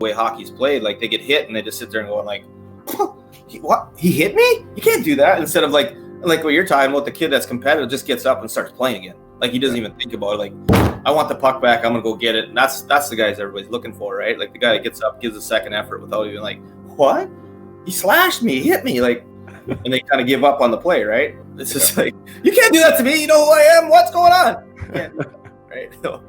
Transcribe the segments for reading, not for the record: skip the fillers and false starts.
way hockey's played, like they get hit and they just sit there and go like, what? He hit me? You can't do that. Instead of like what you're talking about, the kid that's competitive just gets up and starts playing again. Like he doesn't even think about it. Like, I want the puck back. I'm gonna go get it. And that's the guys everybody's looking for, right? Like the guy that gets up, gives a second effort without even like, what? He slashed me, he hit me, like, and they kind of give up on the play, right? It's just like, you can't do that to me. You know who I am? What's going on? Right? So.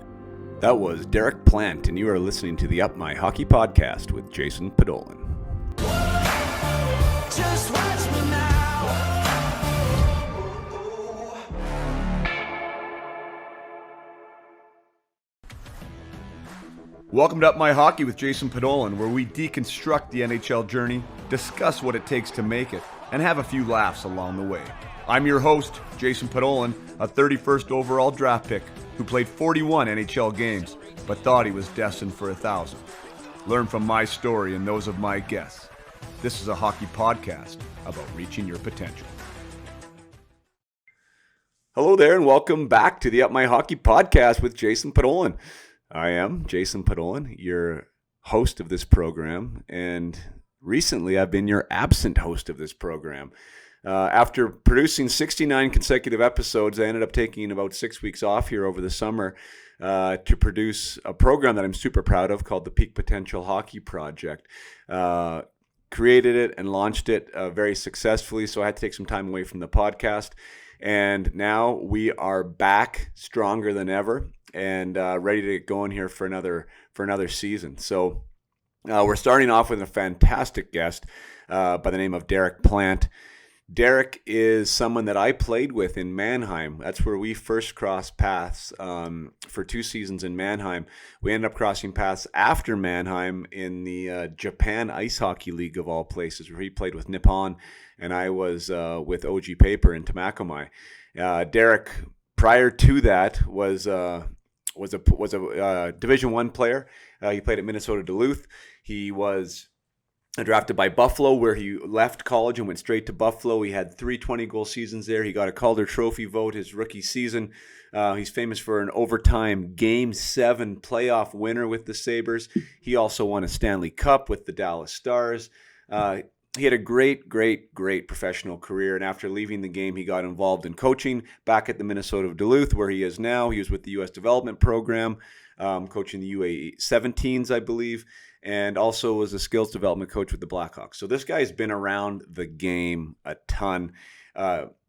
That was Derek Plante, and you are listening to the Up My Hockey podcast with Jason Podolin. Just watch me now. Welcome to Up My Hockey with Jason Podolin, where we deconstruct the NHL journey, discuss what it takes to make it, and have a few laughs along the way. I'm your host, Jason Podolin, a 31st overall draft pick who played 41 NHL games, but thought he was destined for 1,000. Learn from my story and those of my guests. This is a hockey podcast about reaching your potential. Hello there, and welcome back to the Up My Hockey podcast with Jason Podolin. I am Jason Podolin, your host of this program, and recently I've been your absent host of this program. After producing 69 consecutive episodes, I ended up taking about 6 weeks off here over the summer to produce a program that I'm super proud of called the Peak Potential Hockey Project. Created it and launched it very successfully, so I had to take some time away from the podcast. And now we are back stronger than ever and ready to get going here for another season. So we're starting off with a fantastic guest by the name of Derek Plante. Derek is someone that I played with in Mannheim. That's where we first crossed paths for 2 seasons in Mannheim. We ended up crossing paths after Mannheim in the Japan Ice Hockey League of all places, where he played with Nippon, and I was with OG Paper in Tamakomai. Derek, prior to that, was a Division I player. He played at Minnesota Duluth. He was drafted by Buffalo, where he left college and went straight to Buffalo. He had 3 20-goal seasons there. He got a Calder Trophy vote his rookie season. He's famous for an overtime Game 7 playoff winner with the Sabres. He also won a Stanley Cup with the Dallas Stars. He had a great professional career, and after leaving the game, he got involved in coaching back at the Minnesota Duluth, where he is now. He was with the U.S. Development Program, coaching the U17s, I believe, and also was a skills development coach with the Blackhawks. So this guy's been around the game a ton.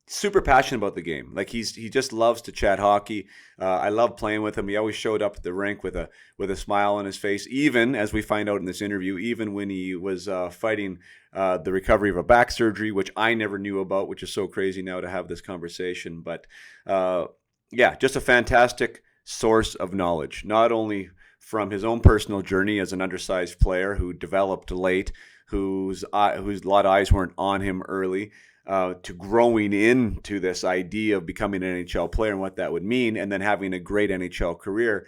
Super passionate about the game. Like he just loves to chat hockey. I love playing with him. He always showed up at the rink with a smile on his face, even, as we find out in this interview, even when he was fighting the recovery of a back surgery, which I never knew about, which is so crazy now to have this conversation. But just a fantastic source of knowledge, not only from his own personal journey as an undersized player who developed late, whose a lot of eyes weren't on him early, to growing into this idea of becoming an NHL player and what that would mean, and then having a great NHL career.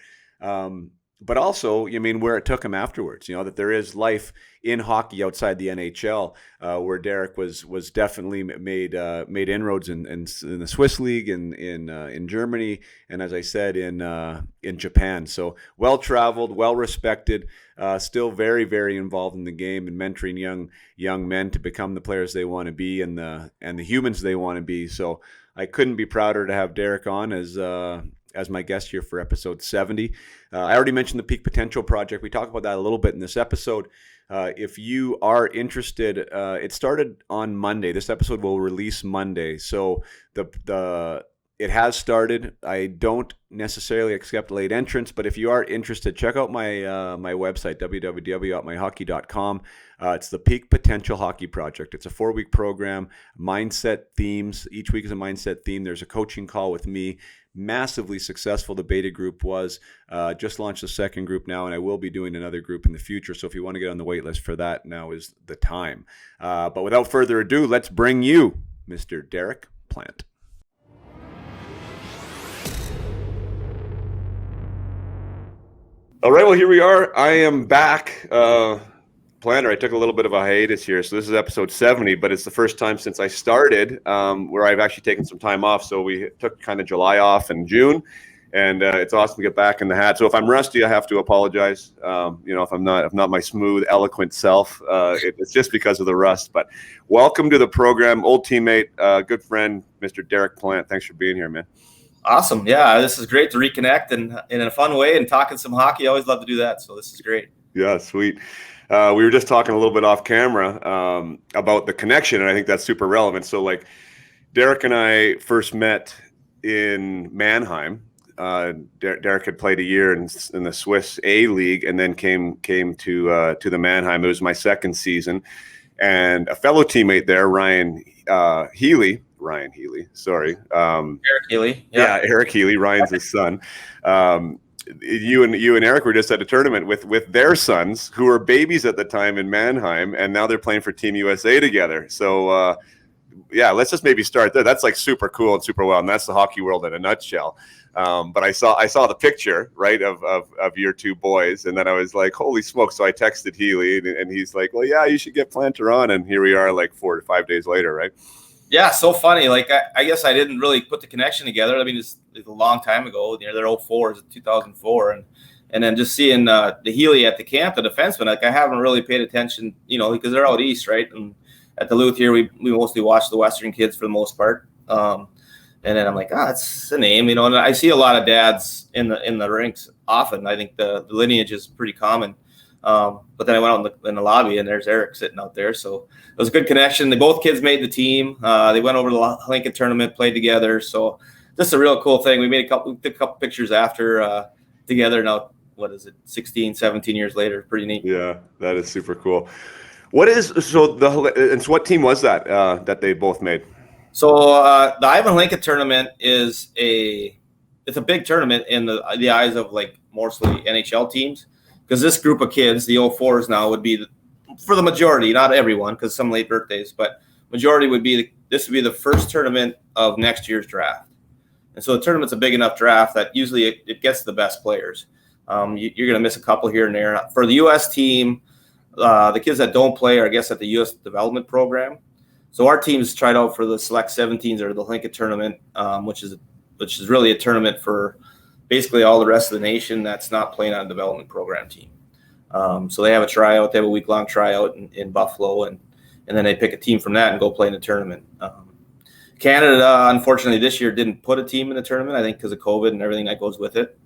But also, where it took him afterwards, that there is life in hockey outside the NHL, where Derek was definitely made inroads in the Swiss League, in Germany, and as I said, in Japan. So well-traveled, well-respected, still very, very involved in the game and mentoring young men to become the players they want to be and the humans they want to be. So I couldn't be prouder to have Derek on as my guest here for episode 70. I already mentioned the Peak Potential Project. We talk about that a little bit in this episode. If you are interested, it started on Monday. This episode will release Monday. So it has started. I don't necessarily accept late entrants, but if you are interested, check out my website, www.myhockey.com. It's the Peak Potential Hockey Project. It's a 4-week program, mindset themes. Each week is a mindset theme. There's a coaching call with me. Massively successful. The beta group was just launched the second group now, and I will be doing another group in the future. So if you want to get on the wait list for that, now is the time. But without further ado, let's bring you Mr. Derek Plante. All right, well, here we are. I am back. Planter, I took a little bit of a hiatus here, so this is episode 70, but it's the first time since I started where I've actually taken some time off. So we took kind of July off in June, And it's awesome to get back in the hat. So if I'm rusty, I have to apologize. If I'm not my smooth, eloquent self, it's just because of the rust. But welcome to the program, old teammate, good friend, Mr. Derek Plante. Thanks for being here, man. Awesome. Yeah, this is great to reconnect and in a fun way and talking some hockey. I always love to do that. So this is great. Yeah, sweet. We were just talking a little bit off camera about the connection, and I think that's super relevant. So like Derek and I first met in Mannheim. Derek had played a year in the Swiss A League, and then came to the Mannheim. It was my second season, and a fellow teammate there, Ryan Healy. Sorry, Eric Healy. Yeah, Eric Healy. Ryan's his son. You and Eric were just at a tournament with their sons, who were babies at the time in Mannheim, and now they're playing for Team USA together. So. Yeah, let's just maybe start there. That's like super cool and super well, and that's the hockey world in a nutshell. But I saw the picture, right, of your two boys, and then I was like, holy smokes. So I texted Healy, and he's like, well, yeah, you should get Plante on. And here we are like 4 to 5 days later, right? Yeah, so funny. Like, I guess I didn't really put the connection together. I mean, it's a long time ago. They're 04, it's 2004. And then just seeing the Healy at the camp, the defenseman, like I haven't really paid attention, because they're out east, right? And at Duluth here, we mostly watch the Western kids for the most part. And then I'm like, that's the name, and I see a lot of dads in the rinks often. I think the lineage is pretty common. But then I went out in the lobby, and there's Eric sitting out there. So it was a good connection. Both kids made the team. They went over to the Hlinka tournament, played together. So just a real cool thing. We made took a couple pictures after together. Now, what is it, 16, 17 years later? Pretty neat. Yeah, that is super cool. What team was that that they both made? So the Ivan Hlinka tournament it's a big tournament in the eyes of like mostly NHL teams, because this group of kids, the 04s now, would be for the majority, not everyone, because some late birthdays, but majority this would be the first tournament of next year's draft. And so the tournament's a big enough draft that usually it gets the best players. You're going to miss a couple here and there. For the U.S. team, the kids that don't play are, I guess, at the U.S. development program. So our teams tried out for the Select 17s or the Hlinka tournament, which is really a tournament for basically all the rest of the nation that's not playing on a development program team. So they have a tryout. They have a week-long tryout in Buffalo, and then they pick a team from that and go play in the tournament. Canada, unfortunately, this year didn't put a team in the tournament, I think because of COVID and everything that goes with it.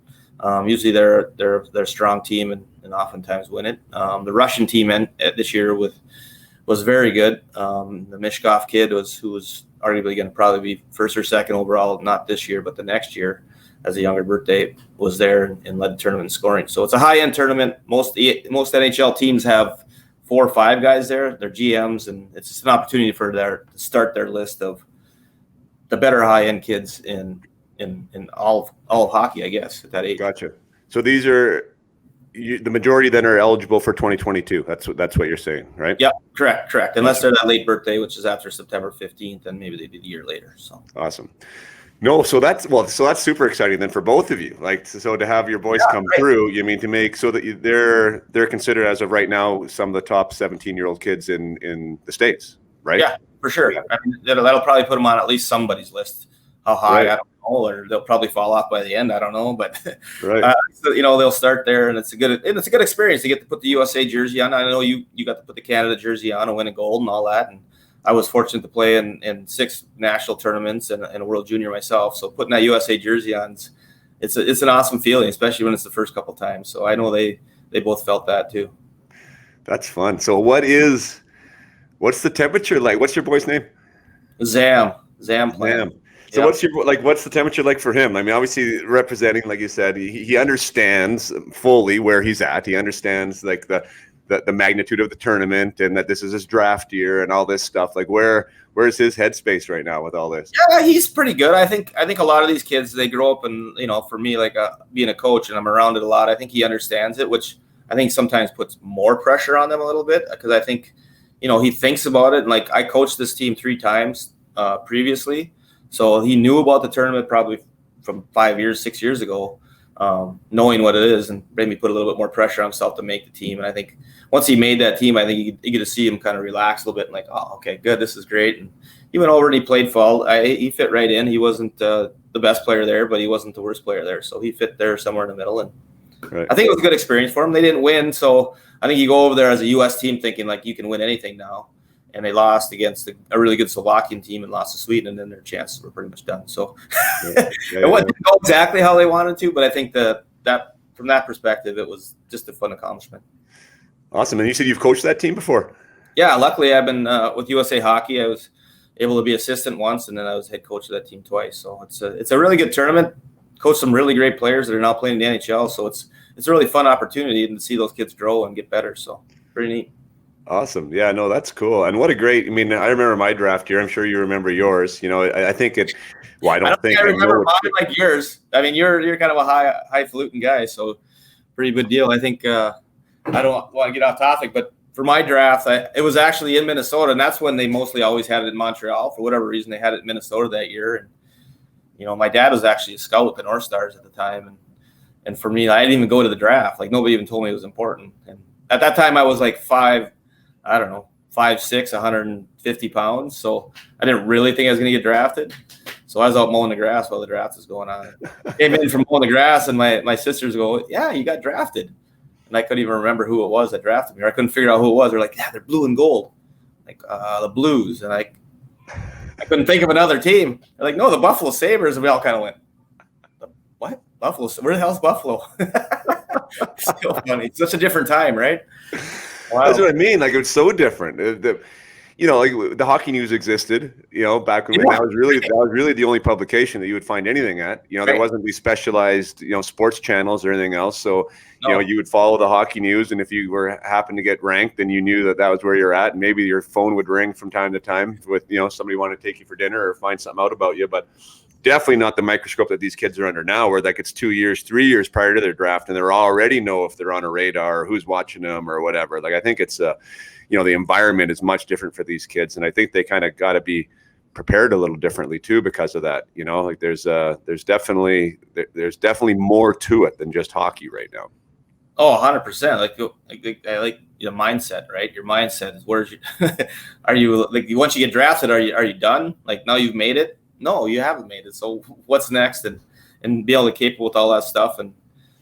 Usually they're a strong team and oftentimes win it. The Russian team this year was very good. The Mishkov kid who was arguably going to probably be first or second overall, not this year, but the next year as a younger birthday, was there and led the tournament in scoring. So it's a high-end tournament. Most NHL teams have 4 or 5 guys there. They're GMs, and it's just an opportunity for to start their list of the better high-end kids in all of hockey, I guess, at that age. Gotcha. So these are the majority then are eligible for 2022. That's what you're saying, right? Yep, correct. Unless they're that late birthday, which is after September 15th, and maybe they did a year later. So awesome. No, so that's super exciting then for both of you. Like, so to have your boys come through, you mean to make so that they're considered as of right now some of the top 17-year-old kids in the States, right? Yeah, for sure. I mean, that'll probably put them on at least somebody's list. How high, I don't know, or they'll probably fall off by the end. I don't know, but right. So, they'll start there, and it's a good experience to get to put the USA jersey on. I know you got to put the Canada jersey on and win a gold and all that, and I was fortunate to play in 6 national tournaments and a World Junior myself. So putting that USA jersey on, it's an awesome feeling, especially when it's the first couple times. So I know they both felt that too. That's fun. So what's the temperature like? What's your boy's name? Zam Plante. So what's the temperature like for him? I mean, obviously representing, like you said, he understands fully where he's at. He understands like the magnitude of the tournament and that this is his draft year and all this stuff. Like where's his headspace right now with all this? Yeah, he's pretty good. I think a lot of these kids, they grow up and, for me, like being a coach and I'm around it a lot, I think he understands it, which I think sometimes puts more pressure on them a little bit, because I think, he thinks about it. And like I coached this team 3 times previously. So he knew about the tournament probably from 6 years ago, knowing what it is, and maybe put a little bit more pressure on himself to make the team. And I think once he made that team, I think you get to see him kind of relax a little bit and like, oh, okay, good, this is great. And he went over and he played fall. He fit right in. He wasn't the best player there, but he wasn't the worst player there. So he fit there somewhere in the middle. And Right. I think it was a good experience for him. They didn't win, so I think you go over there as a U.S. team thinking like you can win anything now. And they lost against a really good Slovakian team and lost to Sweden, and then their chances were pretty much done. So it wasn't exactly how they wanted to, but I think that from that perspective, it was just a fun accomplishment. Awesome. And you said you've coached that team before? Yeah, luckily I've been with USA Hockey. I was able to be assistant once, and then I was head coach of that team twice. So it's a really good tournament. Coach some really great players that are now playing in the NHL. So it's a really fun opportunity to see those kids grow and get better. So pretty neat. Awesome. Yeah, no, that's cool. And what a great, I mean, I remember my draft year. I'm sure you remember yours. You know, I think it, well, I don't think I remember I mine like yours. I mean, you're kind of a highfalutin guy, so pretty good deal. I think I don't want to get off topic, but for my draft, it was actually in Minnesota, and that's when they mostly always had it in Montreal. For whatever reason, they had it in Minnesota that year. And, you know, my dad was actually a scout with the North Stars at the time. And for me, I didn't even go to the draft. Like, nobody even told me it was important. And at that time, I was like 5'6", 150 pounds. So I didn't really think I was going to get drafted. So I was out mowing the grass while the draft was going on. Came in from mowing the grass, and my sisters go, "Yeah, you got drafted." And I couldn't even remember who it was that drafted me. Or I couldn't figure out who it was. They're like, "Yeah, they're blue and gold." Like, the Blues. And I couldn't think of another team. They're like, "No, the Buffalo Sabres." And we all kind of went, "What? Buffalo? Where the hell's Buffalo?" So funny. It's such a different time, right? Wow. That's what I mean. Like, it was so different. You know, like the Hockey News existed, you know, back when that was really the only publication that you would find anything at. You know, there wasn't these specialized, you know, sports channels or anything else. So, you know, you would follow the Hockey News, and if you happened to get ranked, then you knew that was where you're at. And maybe your phone would ring from time to time with, you know, somebody wanted to take you for dinner or find something out about you. But definitely not the microscope that these kids are under now, where like it's 2 years, 3 years prior to their draft, and they're already know if they're on a radar or who's watching them or whatever. Like, I think it's you know, the environment is much different for these kids, and I think they kind of got to be prepared a little differently too because of that. You know, like there's definitely more to it than just hockey right now. Oh, 100%. I like your mindset, right? Your mindset is where's are you like once you get drafted, are you done? Like, now you've made it? No, you haven't made it. So what's next? And be able to capable with all that stuff. And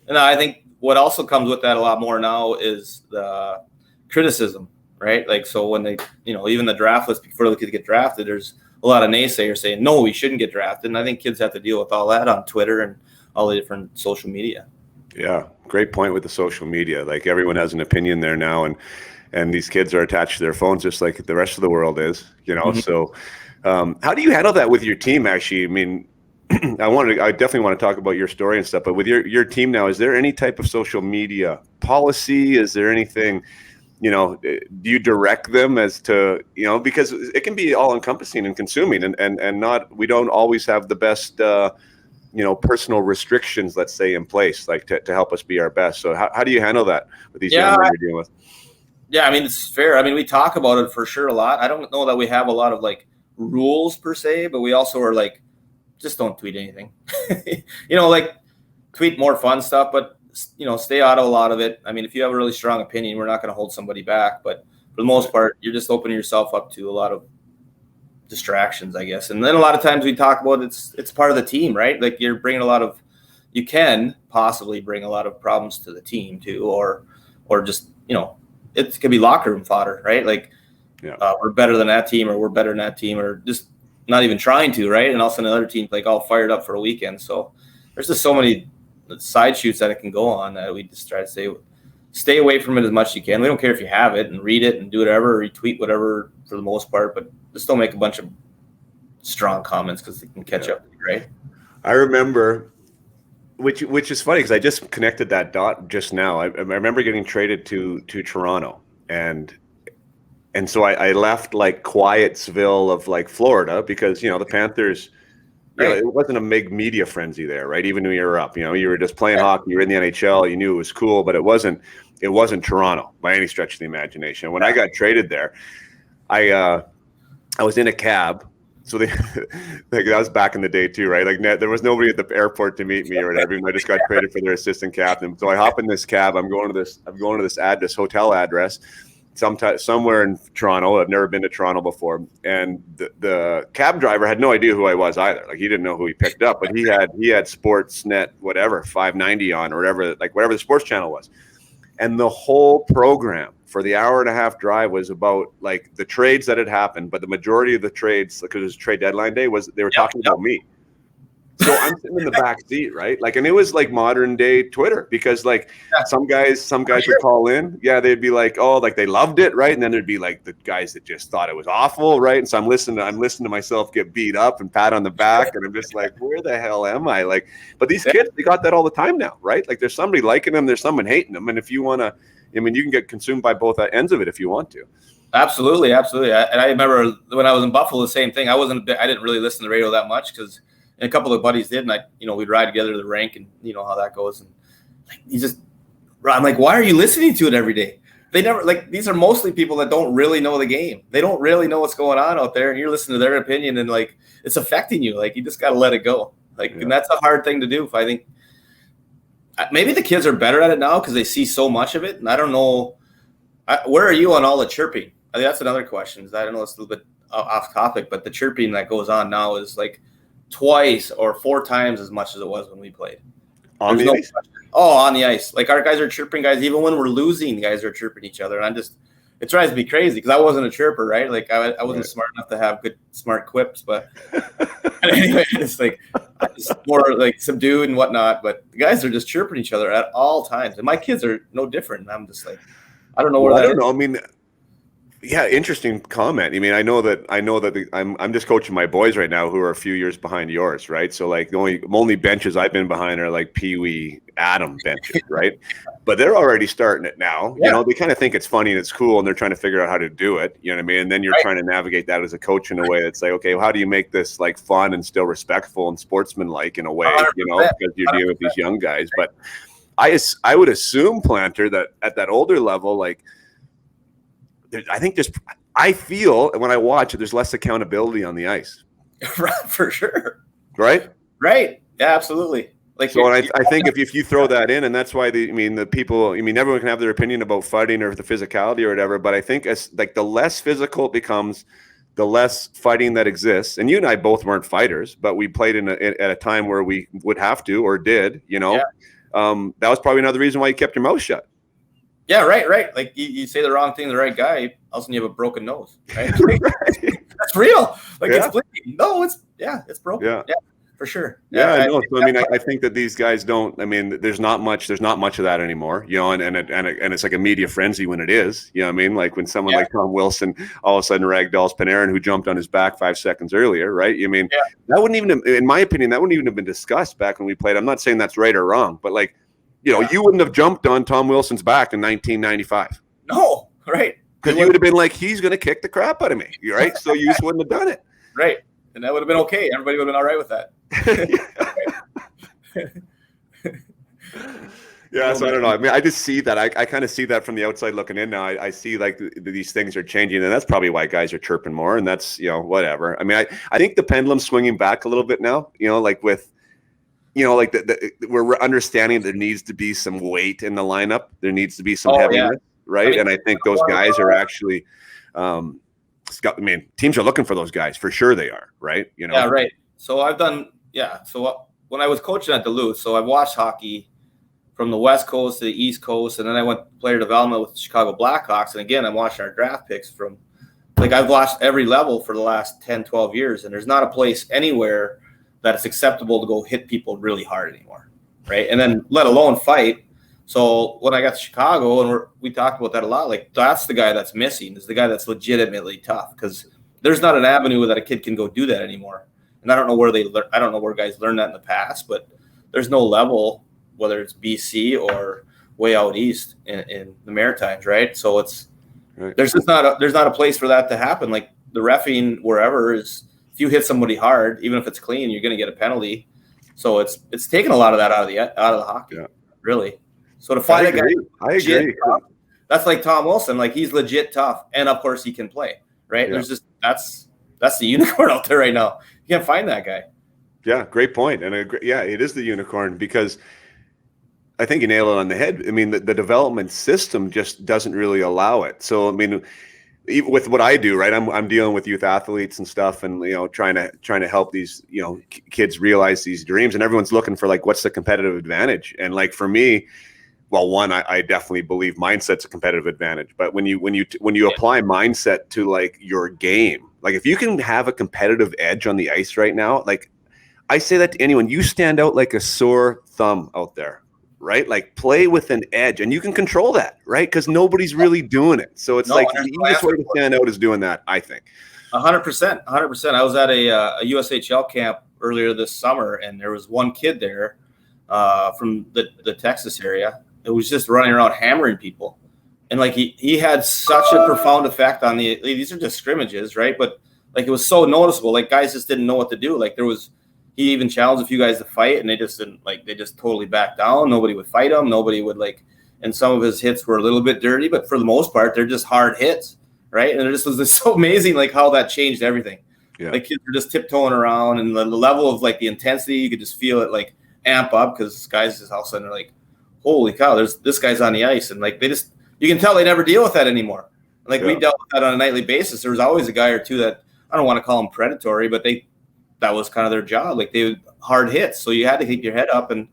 I think what also comes with that a lot more now is the criticism, right? Like, so when they, you know, even the draft list before the kids get drafted, there's a lot of naysayers saying, no, we shouldn't get drafted. And I think kids have to deal with all that on Twitter and all the different social media. Yeah. Great point with the social media. Like, everyone has an opinion there now, and these kids are attached to their phones just like the rest of the world is, you know? Mm-hmm. So how do you handle that with your team, actually? I mean, I definitely want to talk about your story and stuff, but with your team now, is there any type of social media policy? Is there anything, you know, do you direct them as to, you know, because it can be all encompassing and consuming, and not, we don't always have the best, you know, personal restrictions, let's say, in place, like to help us be our best. So how do you handle that with these young men you're dealing with? Yeah, I mean, it's fair. I mean, we talk about it for sure a lot. I don't know that we have a lot of like rules per se, but we also are like, just don't tweet anything. You know, like, tweet more fun stuff, but, you know, stay out of a lot of it. I mean, if you have a really strong opinion, we're not going to hold somebody back, but for the most part, you're just opening yourself up to a lot of distractions, I guess. And then a lot of times we talk about it's part of the team, right? Like, you're bringing you can possibly bring a lot of problems to the team too, or just, you know, it could be locker room fodder, right? Like, we're better than that team, or we're better than that team, or just not even trying to, right? And all of a sudden another team like all fired up for a weekend. So there's just so many side shoots that it can go on that we just try to stay away from it as much as you can. We don't care if you have it and read it and do whatever, retweet whatever for the most part, but just don't make a bunch of strong comments because they can catch up, right? I remember, which is funny because I just connected that dot just now. I remember getting traded to Toronto, and so I left like Quietsville of like Florida because, you know, the Panthers, you know, it wasn't a big media frenzy there, right? Even when you were up, you know, you were just playing hockey, you were in the NHL, you knew it was cool, but it wasn't Toronto by any stretch of the imagination. When I got traded there, I was in a cab. So like, that was back in the day too, right? Like, there was nobody at the airport to meet me or whatever. I just got traded for their assistant captain. So I hop in this cab. I'm going to this hotel address. somewhere in Toronto. I've never been to Toronto before, and the cab driver had no idea who I was either. Like, he didn't know who he picked up, but he had Sportsnet, whatever, 590 on, or whatever the sports channel was, and the whole program for the hour and a half drive was about like the trades that had happened, but the majority of the trades, because it was trade deadline day, they were talking about me. So I'm sitting in the back seat, right? Like, and it was like modern day Twitter, because like some guys would call in. Yeah, they'd be like, oh, like they loved it, right? And then there'd be like the guys that just thought it was awful, right? And so I'm listening to myself get beat up and pat on the back, and I'm just like, where the hell am I? Like, but these kids, they got that all the time now, right? Like, there's somebody liking them, there's someone hating them, and if you want to, I mean, you can get consumed by both ends of it if you want to. Absolutely. And I remember when I was in Buffalo, the same thing. I didn't really listen to the radio that much, because a couple of buddies did, and we'd ride together to the rink, and you know how that goes. And like, I'm like, why are you listening to it every day? They never, like, these are mostly people that don't really know the game. They don't really know what's going on out there, and you're listening to their opinion, and like, it's affecting you. Like, you just got to let it go. Like, and that's a hard thing to do. I think maybe the kids are better at it now because they see so much of it. And I don't know, where are you on all the chirping? I think that's another question. I don't know, it's a little bit off topic, but the chirping that goes on now is like twice or 4 times as much as it was when we played. On the ice? Oh, on the ice. Like, our guys are chirping guys. Even when we're losing, guys are chirping each other. And it drives me crazy because I wasn't a chirper, right? Like, I wasn't smart enough to have good, smart quips. But anyway, it's like, it's more like subdued and whatnot. But the guys are just chirping each other at all times. And my kids are no different. And I'm just like, I don't know where I don't know. I mean, yeah, interesting comment. I mean, I know that I'm just coaching my boys right now who are a few years behind yours, right? So like the only benches I've been behind are like Pee Wee Adam benches, right? But they're already starting it now. Yeah. You know, they kind of think it's funny and it's cool, and they're trying to figure out how to do it. You know what I mean? And then you're trying to navigate that as a coach in a way that's like, okay, well, how do you make this like fun and still respectful and sportsmanlike in a way? 100%. You know, because you're dealing with these young guys. But I would assume, Planter, that at that older level, like, I feel when I watch it, there's less accountability on the ice. For sure. Right? Right. Yeah, absolutely. Like, so I think if you throw that in, and that's why the people, everyone can have their opinion about fighting or the physicality or whatever, but I think as like the less physical it becomes, the less fighting that exists. And you and I both weren't fighters, but we played at a time where we would have to, or did, that was probably another reason why you kept your mouth shut. Yeah, right. Like, you say the wrong thing to the right guy, all of a sudden you have a broken nose. Right? That's real. Like, it's bleeding. No, it's broken. Yeah, for sure. Yeah, I know. So I think that these guys don't. I mean, there's not much of that anymore. You know, and it's like a media frenzy when it is. You know what I mean? Like when someone like Tom Wilson all of a sudden ragdolls Panarin, who jumped on his back 5 seconds earlier, right? You mean that wouldn't even, in my opinion, that wouldn't even have been discussed back when we played. I'm not saying that's right or wrong, but like, you know, you wouldn't have jumped on Tom Wilson's back in 1995. No, right. Because you would have been like, he's going to kick the crap out of me, right? So you just wouldn't have done it. Right. And that would have been okay. Everybody would have been all right with that. Yeah, so I don't know. I mean, I just see that. I kind of see that from the outside looking in now. I see like these things are changing, and that's probably why guys are chirping more, and that's, whatever. I mean, I think the pendulum's swinging back a little bit now, like with, like we're understanding there needs to be some weight in the lineup. There needs to be some heaviness, right? And I think those guys are actually, teams are looking for those guys for sure. They are, right? Yeah, right. So So when I was coaching at Duluth, so I've watched hockey from the West Coast to the East Coast, and then I went player development with the Chicago Blackhawks, and again, I'm watching our draft picks from, like, I've watched every level for the last 10, 12 years, and there's not a place anywhere that it's acceptable to go hit people really hard anymore, right? And then let alone fight. So when I got to Chicago, and we talked about that a lot, like, that's the guy that's missing, is the guy that's legitimately tough, because there's not an avenue that a kid can go do that anymore. And I don't know where guys learned that in the past, but there's no level, whether it's BC or way out east in the Maritimes, right? So there's not a place for that to happen. Like, the reffing wherever is, if you hit somebody hard, even if it's clean, you're going to get a penalty. So it's taken a lot of that out of the hockey, really. So to find a guy, I agree. Tough, that's like Tom Wilson. Like, he's legit tough, and of course he can play, right? Yeah. There's just that's the unicorn out there right now. You can't find that guy. Yeah, great point. And it is the unicorn, because I think you nailed it on the head. I mean, the development system just doesn't really allow it. So, I mean, even with what I do, right? I'm dealing with youth athletes and stuff, and trying to help these kids realize these dreams. And everyone's looking for like, what's the competitive advantage? And like for me, well, one, I definitely believe mindset's a competitive advantage. But when you apply mindset to like your game, like if you can have a competitive edge on the ice right now, like I say that to anyone, you stand out like a sore thumb out there. Right? Like play with an edge, and you can control that, right? Because nobody's really doing it. So it's the easiest way to stand out is doing that, I think. 100%. I was at a USHL camp earlier this summer, and there was one kid there from the Texas area. It was just running around hammering people. And like he had such a profound effect on these are just scrimmages, right? But like it was so noticeable. Like guys just didn't know what to do. Like he even challenged a few guys to fight, and they just didn't, like, they just totally backed down. Nobody would fight him. Nobody would, like, and some of his hits were a little bit dirty, but for the most part, they're just hard hits, right? And it just was just so amazing, like, how that changed everything. Yeah. Like, kids were just tiptoeing around, and the level of, like, the intensity, you could just feel it, like, amp up, because guys just all of a sudden are like, holy cow, this guy's on the ice. And, like, you can tell they never deal with that anymore. Like, we dealt with that on a nightly basis. There was always a guy or two that, I don't want to call them predatory, but that was kind of their job. Like they would hard hits. So you had to keep your head up. And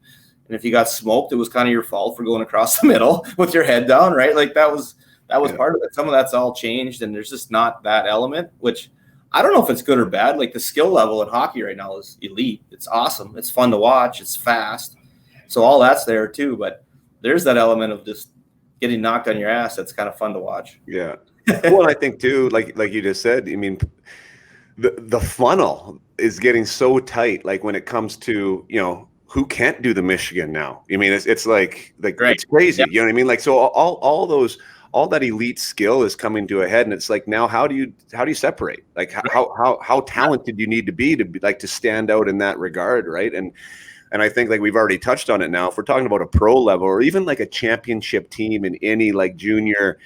if you got smoked, it was kind of your fault for going across the middle with your head down, right? Like that was part of it. Some of that's all changed, and there's just not that element, which I don't know if it's good or bad. Like the skill level in hockey right now is elite. It's awesome. It's fun to watch. It's fast. So all that's there too. But there's that element of just getting knocked on your ass. That's kind of fun to watch. Yeah. Well, I think too, like you just said, I mean, the funnel is getting so tight. Like when it comes to, who can't do the Michigan now? I mean, it's like right. It's crazy. Yep. You know what I mean? Like, so all that elite skill is coming to a head, and it's like, now how do you separate? Like how talented you need to be to stand out in that regard, right? And I think like we've already touched on it now. If we're talking about a pro level or even like a championship team in any like junior,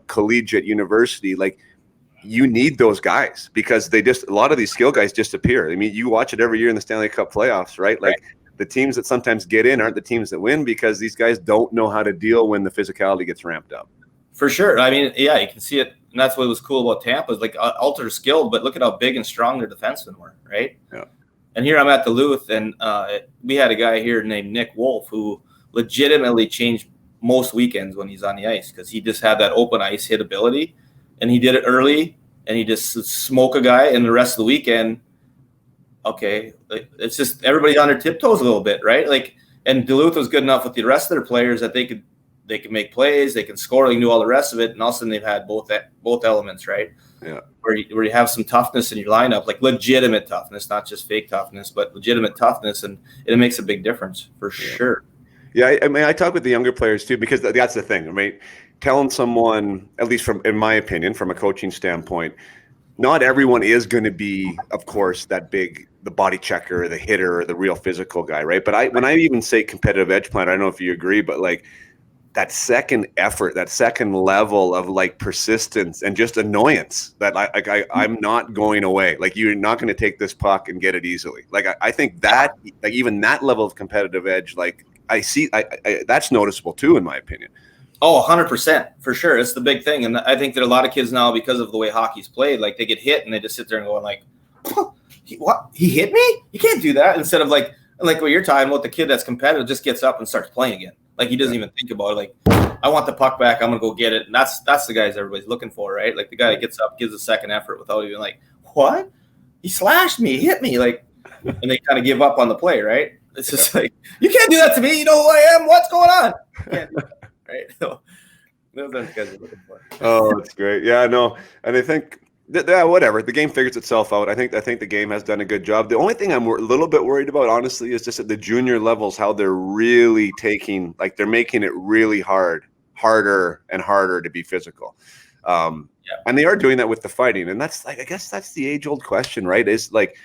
collegiate university, like you need those guys because a lot of these skill guys disappear. I mean, you watch it every year in the Stanley Cup playoffs, right? Like the teams that sometimes get in aren't the teams that win because these guys don't know how to deal when the physicality gets ramped up. For sure. I mean, yeah, you can see it. And that's what was cool about Tampa is like ultra skilled, but look at how big and strong their defensemen were, right? Yeah. And here I'm at Duluth, and we had a guy here named Nick Wolf who legitimately changed most weekends when he's on the ice because he just had that open ice hit ability, and he did it early, and he just smoke a guy, and the rest of the weekend, okay, like, it's just everybody's on their tiptoes a little bit, right? Like, and Duluth was good enough with the rest of their players that they could make plays, they can score, they can do all the rest of it, and all of a sudden they've had both elements, right? Yeah. Where you have some toughness in your lineup, like legitimate toughness, not just fake toughness, but legitimate toughness, and it makes a big difference for sure. Yeah, I mean, I talk with the younger players too because that's the thing. I mean, telling someone, at least in my opinion, from a coaching standpoint, not everyone is going to be, of course, the body checker, the hitter, or the real physical guy, right? But when I even say competitive edge planter, I don't know if you agree, but like that second effort, that second level of like persistence and just annoyance that I'm not going away. Like you're not going to take this puck and get it easily. Like I think that like even that level of competitive edge, like I see, that's noticeable too, in my opinion. Oh, 100% for sure. It's the big thing. And I think that a lot of kids now, because of the way hockey's played, like they get hit and they just sit there and go like, what? He hit me? You can't do that. Instead of like what you're talking about, the kid that's competitive just gets up and starts playing again. Like he doesn't even think about it. Like, I want the puck back. I'm going to go get it. And that's the guys everybody's looking for, right? Like the guy that gets up, gives a second effort without even like, what? He slashed me, he hit me. Like, and they kind of give up on the play, right? It's just like, you can't do that to me. You know who I am? What's going on? You can't do that, right? So those are the guys we're looking for. Oh, that's great. Yeah, no. And I think whatever. The game figures itself out. I think the game has done a good job. The only thing I'm a little bit worried about, honestly, is just at the junior levels, how they're really they're making it really harder and harder to be physical. And they are doing that with the fighting. And that's like, I guess that's the age-old question, right? Is like,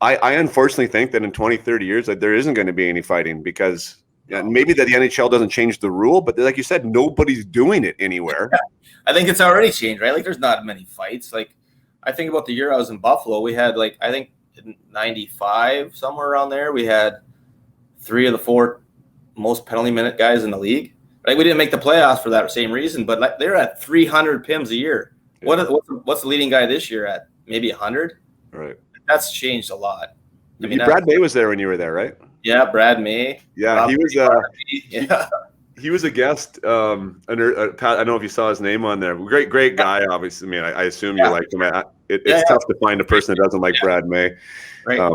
I unfortunately think that in 20, 30 years that there isn't going to be any fighting because maybe that the NHL doesn't change the rule, but like you said, nobody's doing it anywhere. Yeah. I think it's already changed, right? Like there's not many fights. Like I think about the year I was in Buffalo, we had like, I think in 95, somewhere around there, we had 3 of the 4 most penalty minute guys in the league. Right? We didn't make the playoffs for that same reason, but like they're at 300 PIMs a year. Yeah. What's the leading guy this year at? Maybe 100? Right. That's changed a lot. I mean, Brad May was there when you were there, right? Yeah, Brad May. Yeah, he was. Yeah. He was a guest. Pat, I don't know if you saw his name on there. Great guy, obviously. I mean, I assume you like him. It's tough to find a person that doesn't like Brad May. Right.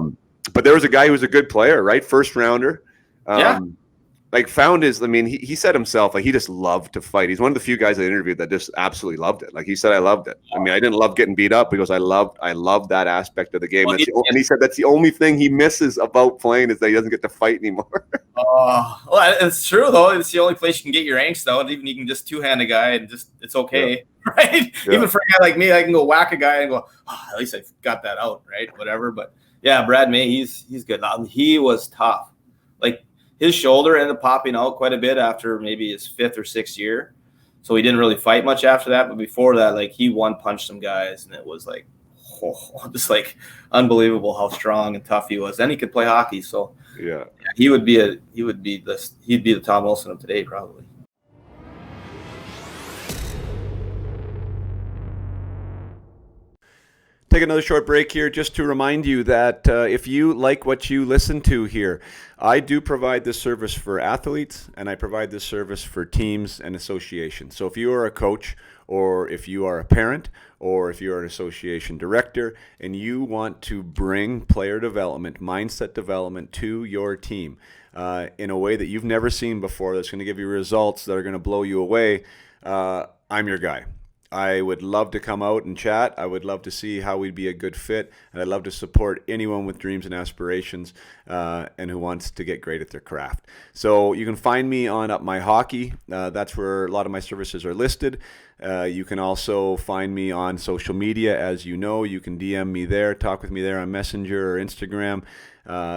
But there was a guy who was a good player, right? First rounder. Like found his. I mean, he said himself, like he just loved to fight. He's one of the few guys I interviewed that just absolutely loved it. Like he said, I loved it. I mean, I didn't love getting beat up because I loved that aspect of the game. Well, and he said that's the only thing he misses about playing is that he doesn't get to fight anymore. Oh, well, it's true though. It's the only place you can get your angst out. Even you can just two-hand a guy and just it's okay, right? Yeah. Even for a guy like me, I can go whack a guy and go, at least I got that out, right? Whatever. But yeah, Brad May, he's good. He was tough. Like his shoulder ended up popping out quite a bit after maybe his 5th or 6th year, so he didn't really fight much after that. But before that, like he one-punched some guys, and it was like, just like unbelievable how strong and tough he was. And he could play hockey, so. Yeah, he'd be the Tom Wilson of today probably. Take another short break here just to remind you that if you like what you listen to here, I do provide this service for athletes and I provide this service for teams and associations. So if you are a coach or if you are a parent or if you're an association director and you want to bring player development, mindset development to your team in a way that you've never seen before, that's going to give you results that are going to blow you away, I'm your guy. I would love to come out and chat. I would love to see how we'd be a good fit. And I'd love to support anyone with dreams and aspirations and who wants to get great at their craft. So you can find me on Up My Hockey. That's where a lot of my services are listed. You can also find me on social media. As you know, you can DM me there, talk with me there on Messenger or Instagram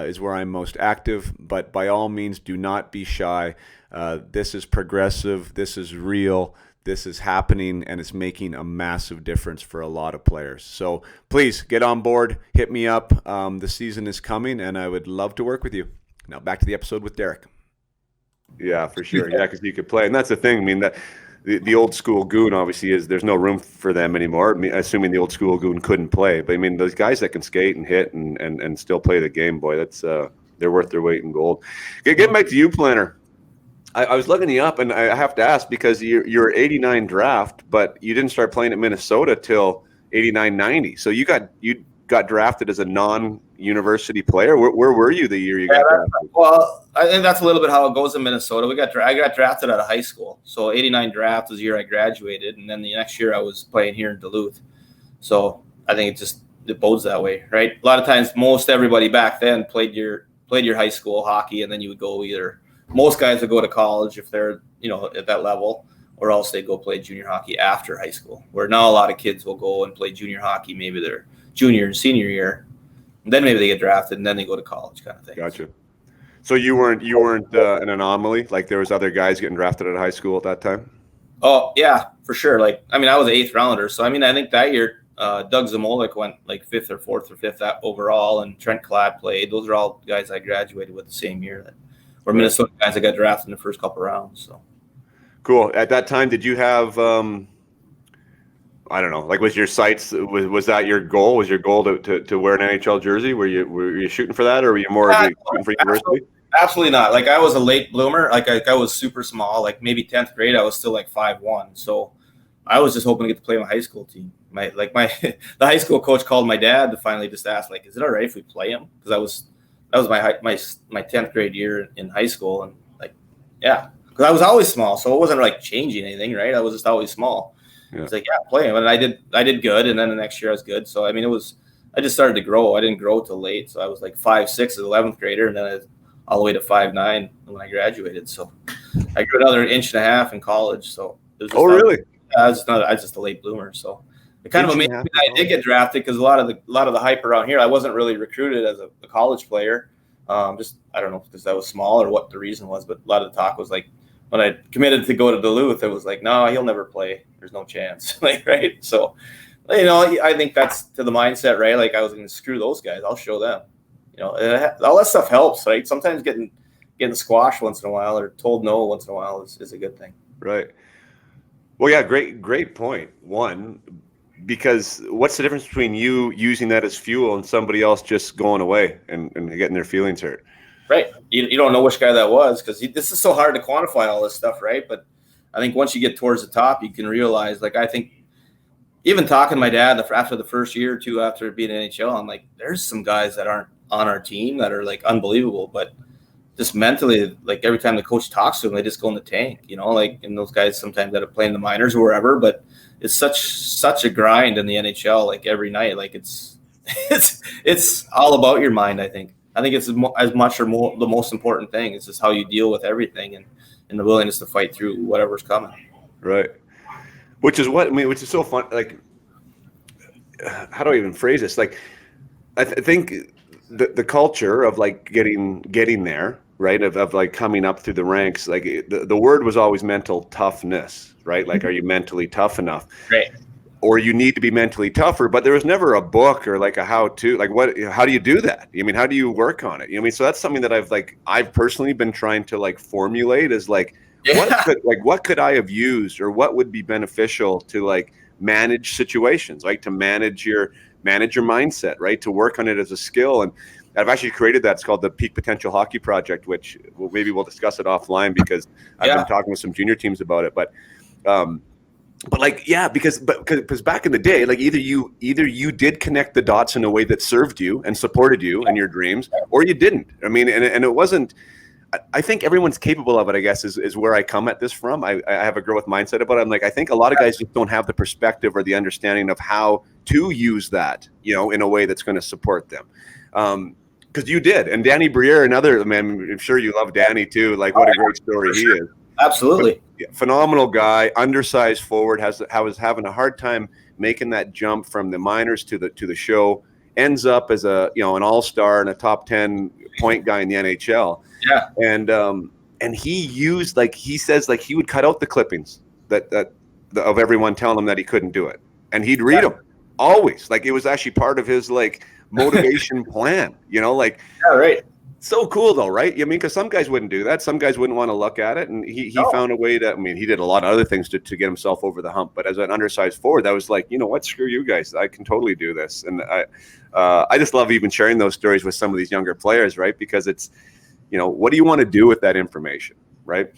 is where I'm most active. But by all means, do not be shy. This is progressive. This is real. This is happening, and it's making a massive difference for a lot of players. So please get on board. Hit me up. The season is coming, and I would love to work with you. Now back to the episode with Derek. Yeah, for sure. Yeah, because you could play. And that's the thing. I mean, that the old school goon obviously is there's no room for them anymore. I mean, assuming the old school goon couldn't play. But, I mean, those guys that can skate and hit and still play the game, boy, that's they're worth their weight in gold. Getting back to you, Planter. I was looking you up, and I have to ask because you're 89 draft, but you didn't start playing at Minnesota till 89-90. So you got drafted as a non-university player. Where were you the year you got drafted? Well, I think that's a little bit how it goes in Minnesota. I got drafted out of high school. So 89 draft was the year I graduated, and then the next year I was playing here in Duluth. So I think it bodes that way, right? A lot of times, most everybody back then played your high school hockey, and then you would go either. Most guys would go to college if they're, at that level, or else they go play junior hockey after high school. Where now a lot of kids will go and play junior hockey, maybe their junior and senior year, and then maybe they get drafted and then they go to college, kind of thing. Gotcha. So you weren't an anomaly? Like there was other guys getting drafted out of high school at that time? Oh yeah, for sure. Like I was an 8th rounder, so I think that year Doug Zamolik went like 5th or 4th or 5th overall, and Trent Klatt played. Those are all guys I graduated with the same year. Or Minnesota guys that got drafted in the first couple rounds. So cool. At that time, did you have I don't know, like was your sights was that your goal? Was your goal to wear an NHL jersey? Were you shooting for that, or were you more shooting for university? Absolutely not. Like I was a late bloomer. Like I was super small. Like maybe 10th grade, I was still like 5'1". So I was just hoping to get to play on my high school team. The high school coach called my dad to finally just ask, like, is it all right if we play him? Because that was my 10th grade year in high school, and because I was always small, so it wasn't like changing anything, right? I was just always small. Yeah. It's like play him, and I did good, and then the next year I was good. So I just started to grow. I didn't grow till late, so I was like 5'6" as 11th grader, and then all the way to 5'9" when I graduated. So I grew another 1.5 inches in college. So it was really? I was just a late bloomer. So it kind of amazing I did get drafted because a lot of the hype around here, I wasn't really recruited as a college player. Just I don't know if because I was small or what the reason was, but a lot of the talk was like when I committed to go to Duluth, it was like, no, he'll never play. There's no chance, right? So, I think that's to the mindset, right? Like I was going to screw those guys. I'll show them. All that stuff helps, right? Sometimes getting getting squashed once in a while or told no once in a while is a good thing. Right. Well, yeah, great point. One, because what's the difference between you using that as fuel and somebody else just going away and getting their feelings hurt? Right. You don't know which guy that was because this is so hard to quantify all this stuff, right? But I think once you get towards the top, you can realize, like, I think even talking to my dad after the first year or two after being in NHL, I'm like, there's some guys that aren't on our team that are like unbelievable, but just mentally, like every time the coach talks to them, they just go in the tank, like, and those guys sometimes that have played in the minors or wherever, but it's such a grind in the NHL, like every night, like it's all about your mind. I think it's as much or more the most important thing is just how you deal with everything and the willingness to fight through whatever's coming. Right. Which is so fun. Like, how do I even phrase this? Like, I think the culture of like getting there, right? Of like coming up through the ranks, like the word was always mental toughness, right? Like, are you mentally tough enough? Right. Or you need to be mentally tougher, but there was never a book or like a how-to, like how do you do that? I mean, how do you work on it? So that's something that I've personally been trying to like formulate is like, what could I have used or what would be beneficial to like manage situations, like to manage your mindset, right? To work on it as a skill. And I've actually created that. It's called the Peak Potential Hockey Project, which maybe we'll discuss it offline because I've been talking with some junior teams about it. But like, yeah, because back in the day, like either you did connect the dots in a way that served you and supported you in your dreams, or you didn't. I mean, and it wasn't. I think everyone's capable of it, I guess, is where I come at this from. I have a growth mindset about it. I'm like, I think a lot of guys just don't have the perspective or the understanding of how to use that, in a way that's going to support them. Because you did. And Danny Briere, another man, I'm sure you love Danny too. Like, what a great story he is. Absolutely. But, phenomenal guy, undersized forward, was having a hard time making that jump from the minors to the show, ends up as a, an all-star and a top 10 point guy in the NHL. Yeah. And he used, like, he says, like, he would cut out the clippings of everyone telling him that he couldn't do it. And he'd read them always. Like, it was actually part of his, like, motivation plan, like. Yeah, right. So cool though, right? I mean, because some guys wouldn't do that. Some guys wouldn't want to look at it. And he found a way to, I mean, he did a lot of other things to get himself over the hump. But as an undersized forward, that was like, you know what, screw you guys. I can totally do this. And I just love even sharing those stories with some of these younger players, right? Because it's, what do you want to do with that information, right?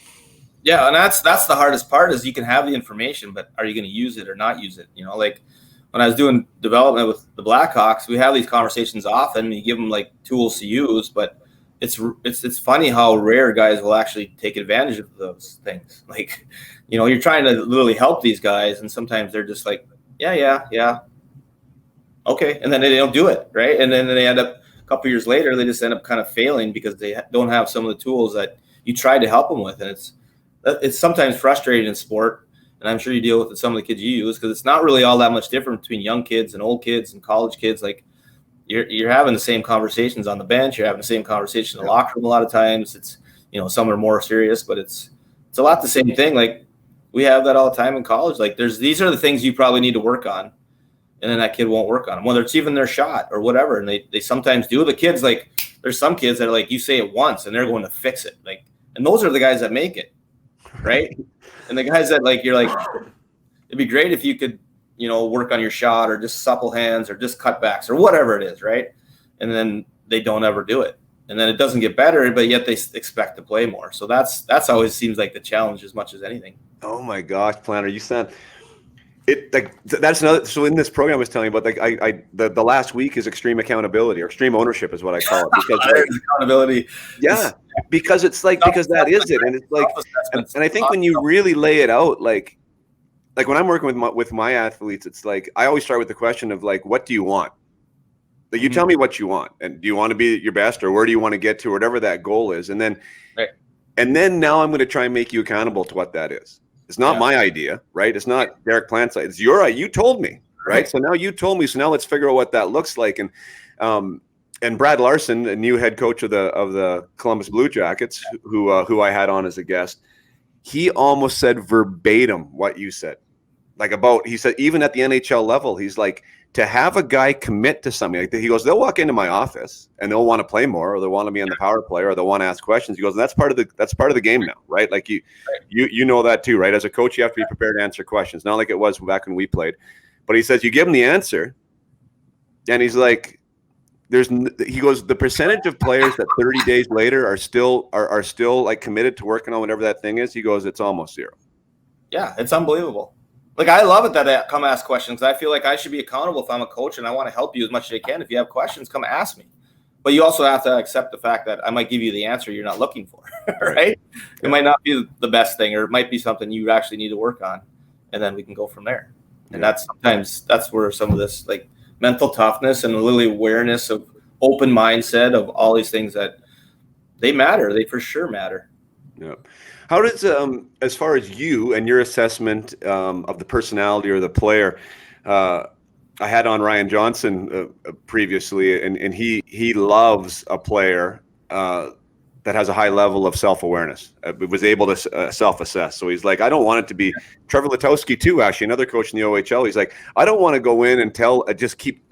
Yeah, and that's the hardest part is you can have the information, but are you going to use it or not use it? Like when I was doing development with the Blackhawks, we have these conversations often. And you give them like tools to use, but it's funny how rare guys will actually take advantage of those things. Like, you're trying to literally help these guys, and sometimes they're just like, yeah, okay, and then they don't do it, right? And then they end up a couple years later, they just end up kind of failing because they don't have some of the tools that you tried to help them with, and it's sometimes frustrating in sport. And I'm sure you deal with some of the kids you use because it's not really all that much different between young kids and old kids and college kids. Like, you're having the same conversations on the bench. You're having the same conversation in the locker room a lot of times. It's, some are more serious, but it's a lot the same thing. Like, we have that all the time in college. Like, these are the things you probably need to work on, and then that kid won't work on them, whether it's even their shot or whatever. And they sometimes do. The kids, like, there's some kids that are like, you say it once and they're going to fix it. Like, and those are the guys that make it, right? And the guys that, like, you're like, it'd be great if you could, work on your shot or just supple hands or just cutbacks or whatever it is, right? And then they don't ever do it. And then it doesn't get better, but yet they expect to play more. So that's always seems like the challenge as much as anything. Oh my gosh, Planter, you sound it like that's another. So in this program I was telling you about, like the last week is extreme accountability or extreme ownership is what I call it. Because like, accountability. Yeah, because it's like, because that is it. And it's like, and I think when you really lay it out, like when I'm working with my athletes, it's like I always start with the question of like, what do you want? Like, you tell me what you want, and do you want to be your best, or where do you want to get to, or whatever that goal is, and then now I'm going to try and make you accountable to what that is. It's not my idea, right? It's not Derek Plante's idea. It's your idea. You told me, right? So now you told me. So now let's figure out what that looks like. And Brad Larson, the new head coach of the Columbus Blue Jackets, who I had on as a guest, he almost said verbatim what you said. He said, even at the NHL level, he's like, to have a guy commit to something like that. He goes, they'll walk into my office and they'll want to play more, or they'll want to be on the power play, or they'll want to ask questions. He goes, and that's part of the game now, right? Like you know that too, right? As a coach, you have to be prepared to answer questions, not like it was back when we played. But he says you give him the answer, and he's like, he goes, the percentage of players that 30 days later are still like committed to working on whatever that thing is. He goes, it's almost zero. Yeah, it's unbelievable. Like, I love it that I come ask questions. I feel like I should be accountable if I'm a coach, and I want to help you as much as I can. If you have questions, come ask me. But you also have to accept the fact that I might give you the answer you're not looking for, right? It might not be the best thing, or it might be something you actually need to work on, and then we can go from there. And that's where some of this, like, mental toughness and a little awareness of open mindset of all these things, that they matter. They for sure matter. Yeah. How does, as far as you and your assessment of the personality or the player, I had on Ryan Johnson previously, and he loves a player that has a high level of self-awareness, was able to self-assess. So he's like, I don't want it to be Trevor Letowski too, actually, another coach in the OHL. He's like, I don't want to go in and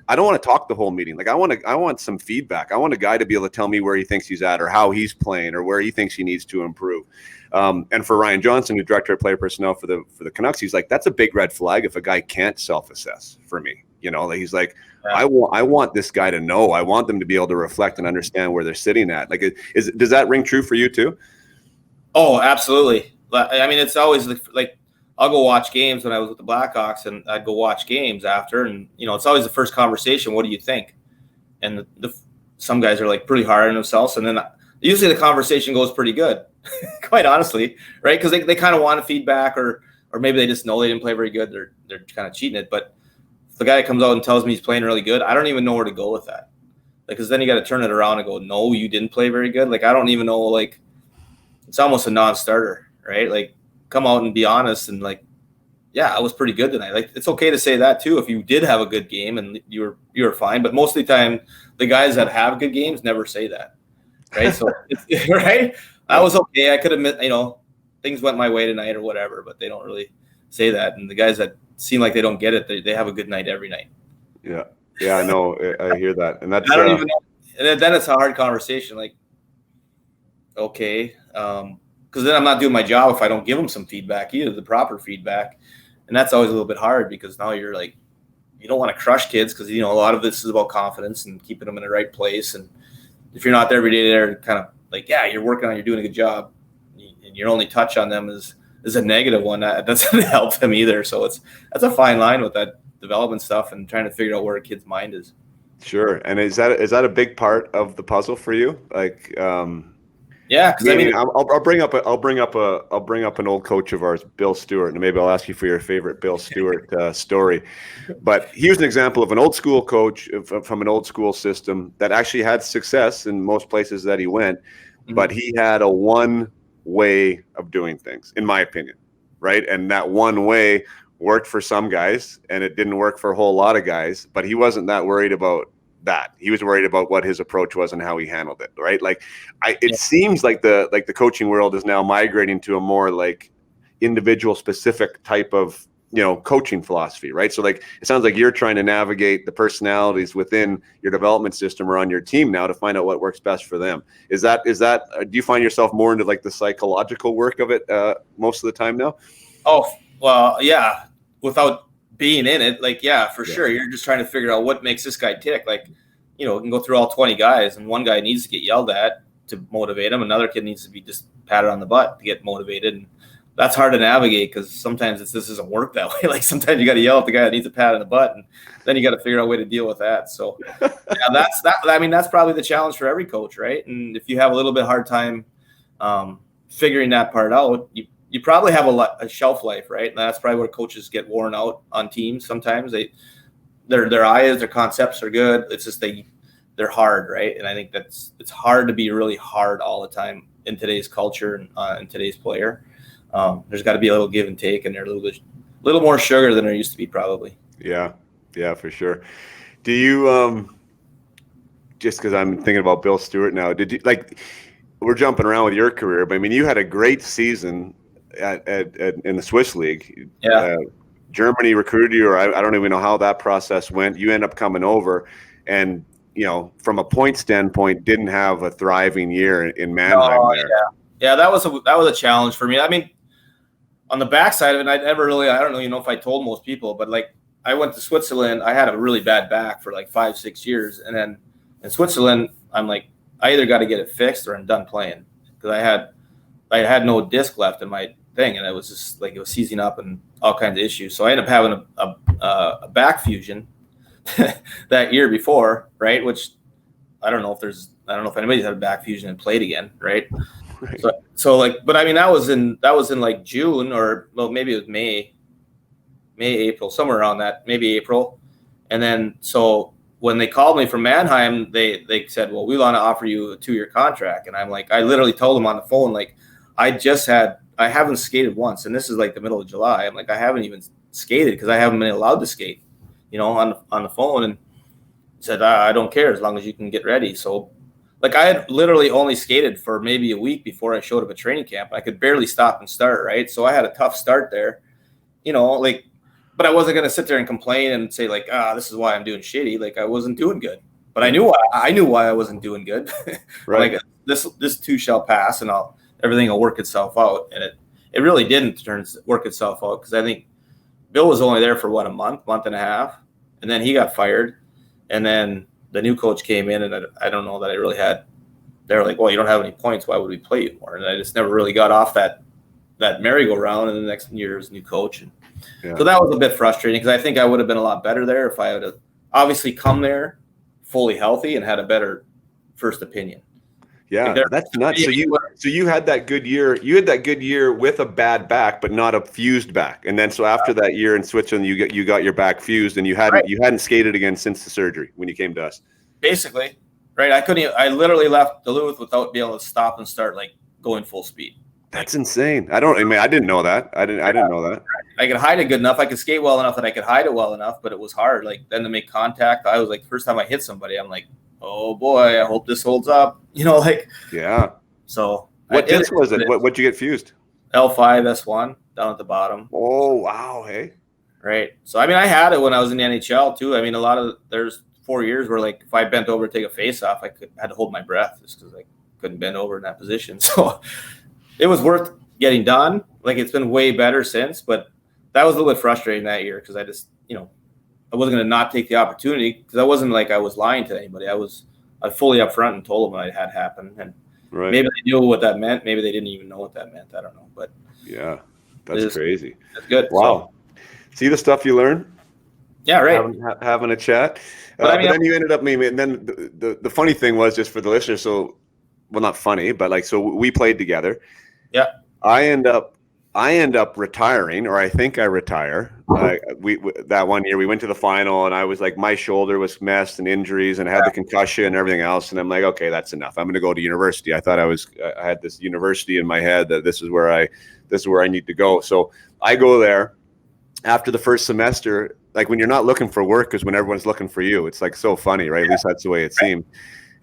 I don't want to talk the whole meeting. Like, I want some feedback. I want a guy to be able to tell me where he thinks he's at, or how he's playing, or where he thinks he needs to improve. And for Ryan Johnson, who's director of player personnel for the Canucks, he's like, that's a big red flag if a guy can't self-assess for me. You know, he's like, I want this guy to know. I want them to be able to reflect and understand where they're sitting at. Like, does that ring true for you too? Oh, absolutely. I mean, it's always like, I'll go watch games when I was with the Blackhawks, and I'd go watch games after, and it's always the first conversation. What do you think? And some guys are like pretty hard on themselves, and then usually the conversation goes pretty good, quite honestly, right? Because they kind of want feedback, or maybe they just know they didn't play very good. They're kind of cheating it. But if the guy comes out and tells me he's playing really good, I don't even know where to go with that. Like, because then you got to turn it around and go, no, you didn't play very good. Like, I don't even know. Like, it's almost a non-starter, right? Like, come out and be honest, and like, yeah, I was pretty good tonight. Like, it's okay to say that too if you did have a good game and you were fine. But most of the time, the guys that have good games never say that, right? So, right? I was okay. I could admit, things went my way tonight or whatever, but they don't really say that. And the guys that seem like they don't get it, they have a good night every night. Yeah, I know. I hear that, and that's I don't even know. And then it's a hard conversation. Like, okay. Because then I'm not doing my job if I don't give them some feedback either, the proper feedback. And that's always a little bit hard, because now you're like, you don't want to crush kids, because, a lot of this is about confidence and keeping them in the right place. And if you're not there every day, they're kind of like, yeah, you're working on, you're doing a good job. And your only touch on them is a negative one. That doesn't help them either. So that's a fine line with that development stuff and trying to figure out where a kid's mind is. Sure. And is that a big part of the puzzle for you? Like, yeah, because I'll bring up an old coach of ours, Bill Stewart, and maybe I'll ask you for your favorite Bill Stewart story. But he was an example of an old school coach from an old school system that actually had success in most places that he went, but he had a one way of doing things, in my opinion, right? And that one way worked for some guys, and it didn't work for a whole lot of guys. But he wasn't that worried about that. He was worried about what his approach was and how he handled it, right? Like, it seems like the coaching world is now migrating to a more like individual specific type of coaching philosophy, right? So like, it sounds like you're trying to navigate the personalities within your development system or on your team now to find out what works best for them. Is that do you find yourself more into like the psychological work of it most of the time now? Oh, well, yeah, without being in it, like, yeah, for sure. You're just trying to figure out what makes this guy tick. Like, we can go through all 20 guys, and one guy needs to get yelled at to motivate him. Another kid needs to be just patted on the butt to get motivated. And that's hard to navigate, because sometimes this doesn't work that way. Like, sometimes you got to yell at the guy that needs a pat on the butt, and then you got to figure out a way to deal with that. So yeah, that's probably the challenge for every coach, right? And if you have a little bit hard time figuring that part out, you probably have a shelf life, right? And that's probably where coaches get worn out on teams. Sometimes their ideas, their concepts are good. It's just they're hard, right? And I think it's hard to be really hard all the time in today's culture and in today's player. There's got to be a little give and take, and they're a little more sugar than there used to be, probably. Yeah, for sure. Do you just because I'm thinking about Bill Stewart now? Did you we're jumping around with your career, but I mean, you had a great season in the Swiss League. Yeah. Germany recruited you, or I don't even know how that process went. You end up coming over, and from a point standpoint, didn't have a thriving year in Mannheim there. Yeah, that was a challenge for me. I mean, on the backside of it, I don't know if I told most people, but like I went to Switzerland. I had a really bad back for like 5-6 years, and then in Switzerland, I'm like, I either got to get it fixed or I'm done playing, because I had no disc left in my thing, and it was just like it was seizing up and all kinds of issues. So I ended up having a back fusion that year before, right? Which I don't know if anybody's had a back fusion and played again, right? Right. So like, but I mean, that was in like June, or well, maybe it was May, April, somewhere around that, maybe April. And then so when they called me from Mannheim, they said, well, we want to offer you a 2-year contract. And I'm like, I literally told them on the phone, like, I haven't skated once, and this is like the middle of July. I'm like, I haven't even skated because I haven't been allowed to skate, on the phone. And said, I don't care as long as you can get ready. So like I had literally only skated for maybe a week before I showed up at training camp. I could barely stop and start, right? So I had a tough start there, but I wasn't going to sit there and complain and say like, this is why I'm doing shitty. Like I wasn't doing good, but I knew why I wasn't doing good. Right. Like this too shall pass, and everything will work itself out. And it really didn't work itself out, because I think Bill was only there for a month and a half, and then he got fired. And then the new coach came in, and I don't know that I really had. They're like, well, you don't have any points. Why would we play you more? And I just never really got off that merry-go-round. And the next year was a new coach, and so that was a bit frustrating, because I think I would have been a lot better there if I would have obviously come there fully healthy and had a better first opinion. Yeah, that's nuts. So you had that good year. You had that good year with a bad back, but not a fused back. And then so after that year in Switzerland, you got your back fused, and you hadn't skated again since the surgery when you came to us. Basically, right? I literally left Duluth without being able to stop and start like going full speed. That's insane. I didn't know that. I didn't know that. I could hide it good enough. I could skate well enough that I could hide it well enough, but it was hard. Like then to make contact, I was like, first time I hit somebody, I'm like, oh boy, I hope this holds up. Yeah. So what disc was it? What'd you get fused? L5 S1 down at the bottom. Oh wow, hey. Right. So I mean, I had it when I was in the NHL too. I mean, there's 4 years where like if I bent over to take a face off, had to hold my breath just because I couldn't bend over in that position. So it was worth getting done. Like it's been way better since, but that was a little bit frustrating that year because I just I wasn't going to not take the opportunity, because I wasn't like I was lying to anybody. I was fully upfront and told them what had happened. And maybe they knew what that meant. Maybe they didn't even know what that meant. I don't know. But yeah, that's crazy. That's good. Wow. So, see the stuff you learn? Yeah, right. Having a chat. But then you ended up and then the funny thing was, just for the listeners, so, well, not funny, but like, so we played together. Yeah. I end up retiring, or I think I retire. We that one year we went to the final, and I was like, my shoulder was messed and injuries, and I had the concussion and everything else. And I'm like, okay, that's enough. I'm going to go to university. I thought I had this university in my head that this is where I need to go. So I go there after the first semester, like when you're not looking for work, because when everyone's looking for you, it's like so funny, right? At least that's the way it seemed.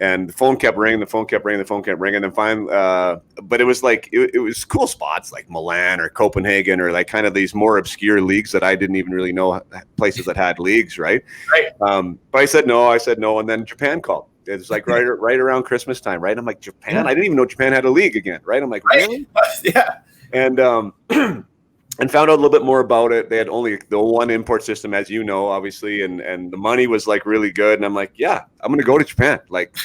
And the phone kept ringing, and then finally, but it was like it was cool spots like Milan or Copenhagen, or like kind of these more obscure leagues that I didn't even really know, places that had leagues, right? But I said no, and then Japan called. It was like right around Christmas time, right? I'm like, Japan? I didn't even know Japan had a league again, right? I'm like, really? Yeah. And found out a little bit more about it. They had only the one import system, as you know, obviously, and the money was like really good. And I'm like, yeah, I'm going to go to Japan. Like,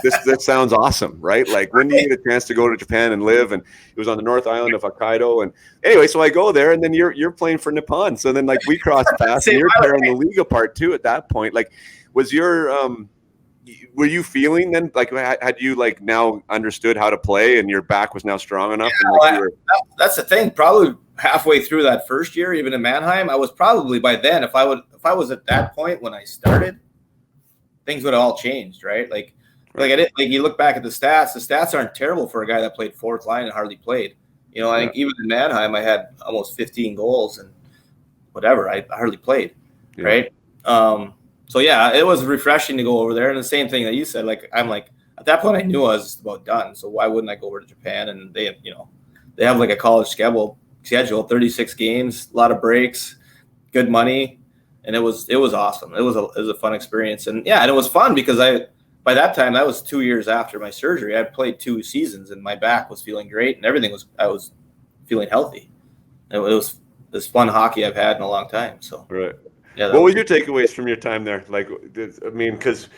this sounds awesome, right? Like, when do you get a chance to go to Japan and live? And it was on the North Island of Hokkaido. And anyway, so I go there, and then you're playing for Nippon. So then like we cross paths, and you're tearing the league apart too at that point. Like, were you feeling then, like, had you like now understood how to play, and your back was now strong enough? Yeah, and that's the thing. Probably halfway through that first year, even in Mannheim, I was probably by then, if I was at that point when I started, things would have all changed, right? Like I did. Like you look back at the stats. The stats aren't terrible for a guy that played fourth line and hardly played. I think even in Mannheim, I had almost 15 goals and whatever. I hardly played, right? So yeah, it was refreshing to go over there. And the same thing that you said, like, I'm like, at that point I knew I was just about done. So why wouldn't I go over to Japan? And they have like a college schedule, 36 games, a lot of breaks. good money, and it was awesome. It was a fun experience, and yeah, and it was fun because by that time that was 2 years after my surgery. I played 2 seasons, and my back was feeling great, and I was feeling healthy. It was this fun hockey I've had in a long time. So right. Yeah. What were your takeaways from your time there? Like, I mean, because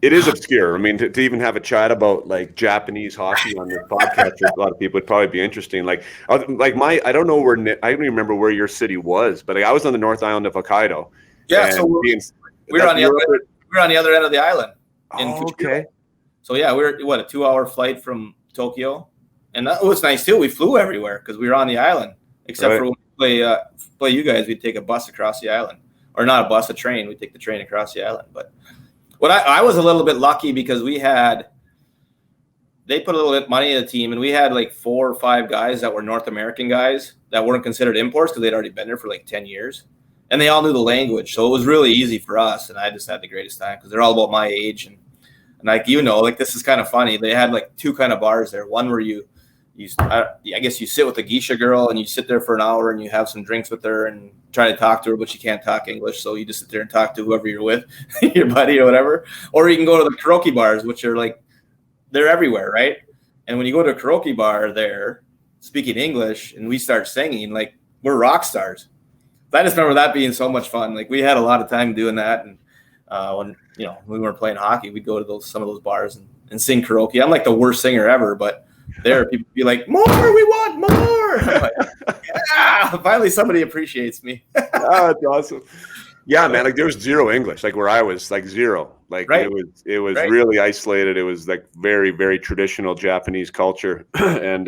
it is obscure. I mean, to even have a chat about like Japanese hockey on this podcast for a lot of people would probably be interesting. Like I don't know where, I don't even remember where your city was, but like, I was on the North Island of Hokkaido. Yeah, so we're on the other end of the island. Okay. So yeah, we're a 2-hour flight from Tokyo, and that was nice too. We flew everywhere because we were on the island, except for when we play you guys. We'd take a bus across the island, or not a bus, a train. We'd take the train across the island, but. What I was a little bit lucky because they put a little bit of money in the team, and we had like 4 or 5 guys that were North American guys that weren't considered imports because they'd already been there for like 10 years, and they all knew the language, so it was really easy for us. And I just had the greatest time because they're all about my age, and like like this is kind of funny. They had like 2 kind of bars there. One where I guess you sit with a geisha girl and you sit there for an hour and you have some drinks with her and try to talk to her, but she can't talk English. So you just sit there and talk to whoever you're with, your buddy or whatever. Or you can go to the karaoke bars, which are like, they're everywhere, right? And when you go to a karaoke bar there, speaking English, and we start singing, like we're rock stars. I just remember that being so much fun. Like we had a lot of time doing that. And when we weren't playing hockey, we'd go to some of those bars and sing karaoke. I'm like the worst singer ever, but there people be like, more, we want more. I'm like, yeah, finally somebody appreciates me. Oh, that's awesome. Yeah, man, like there was zero English, like where I was, like zero. Like it was really isolated. It was like very, very traditional Japanese culture. And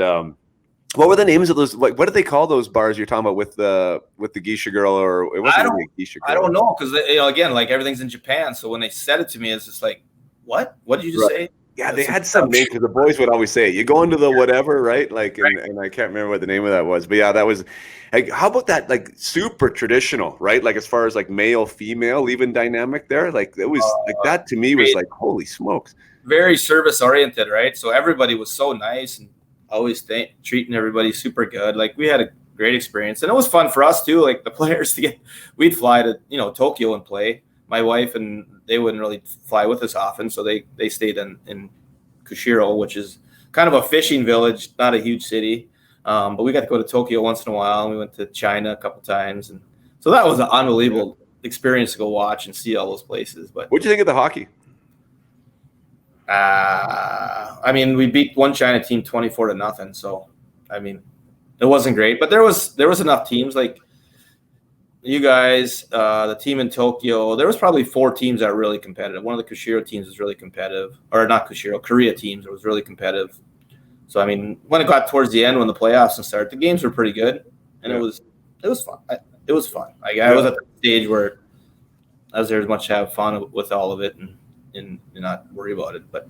what were the names of those? Like, what did they call those bars you're talking about with the geisha girl? Or it wasn't really a geisha girl. I don't know, because again, like everything's in Japan. So when they said it to me, it's just like, what? What did you just say? Yeah, they had some name because the boys would always say, "You go into the whatever," right? Like, and I can't remember what the name of that was, but yeah, that was. Like, how about that? Like, super traditional, right? Like, as far as like male, female, even dynamic there. Like, it was like that to me was like, holy smokes. Very service oriented, right? So everybody was so nice and always treating everybody super good. Like, we had a great experience, and it was fun for us too. Like the players we'd fly to Tokyo and play. My wife and they wouldn't really fly with us often, so they stayed in Kushiro, which is kind of a fishing village, not a huge city. But we got to go to Tokyo once in a while, and we went to China a couple times, and so that was an unbelievable experience to go watch and see all those places. But what'd you think of the hockey? I mean, we beat one China team 24-0. So, I mean, it wasn't great, but there was enough teams like. You guys, the team in Tokyo, there was probably 4 teams that were really competitive. One of the Kushiro teams was really competitive, or not Kushiro, Korea teams was really competitive. So, I mean, when it got towards the end, when the playoffs started, the games were pretty good, and it was fun. It was fun. Like, I was at the stage where I was there as much to have fun with all of it and not worry about it. But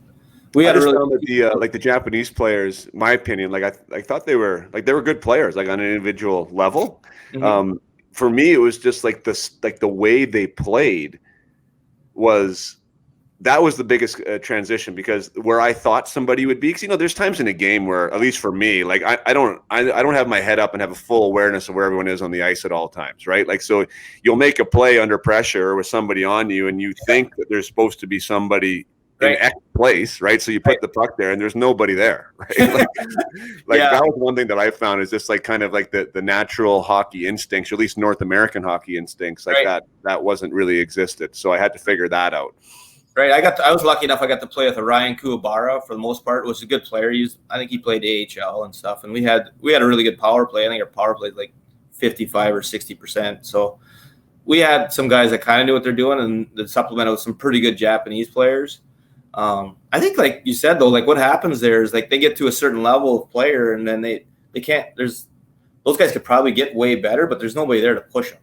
we had the Japanese players, my opinion, like I thought they were good players, like on an individual level. Mm-hmm. For me, it was just like the way they played was the biggest transition, because where I thought somebody would be, because there's times in a game where, at least for me, like I don't have my head up and have a full awareness of where everyone is on the ice at all times, right? Like, so you'll make a play under pressure with somebody on you, and you think that there's supposed to be somebody in X place, right? So you put the puck there and there's nobody there, right? Like that was one thing that I found is just like kind of like the natural hockey instincts, or at least North American hockey instincts, like that wasn't really existed. So I had to figure that out. Right. I was lucky enough. I got to play with Ryan Kuwabara for the most part. Was a good player. I think he played AHL and stuff. And we had a really good power play. I think our power play like 55 or 60%. So we had some guys that kind of knew what they're doing, and the supplemented with some pretty good Japanese players. I think, like you said, though, like what happens there is like they get to a certain level of player, and then they can't. Those guys could probably get way better, but there's nobody there to push them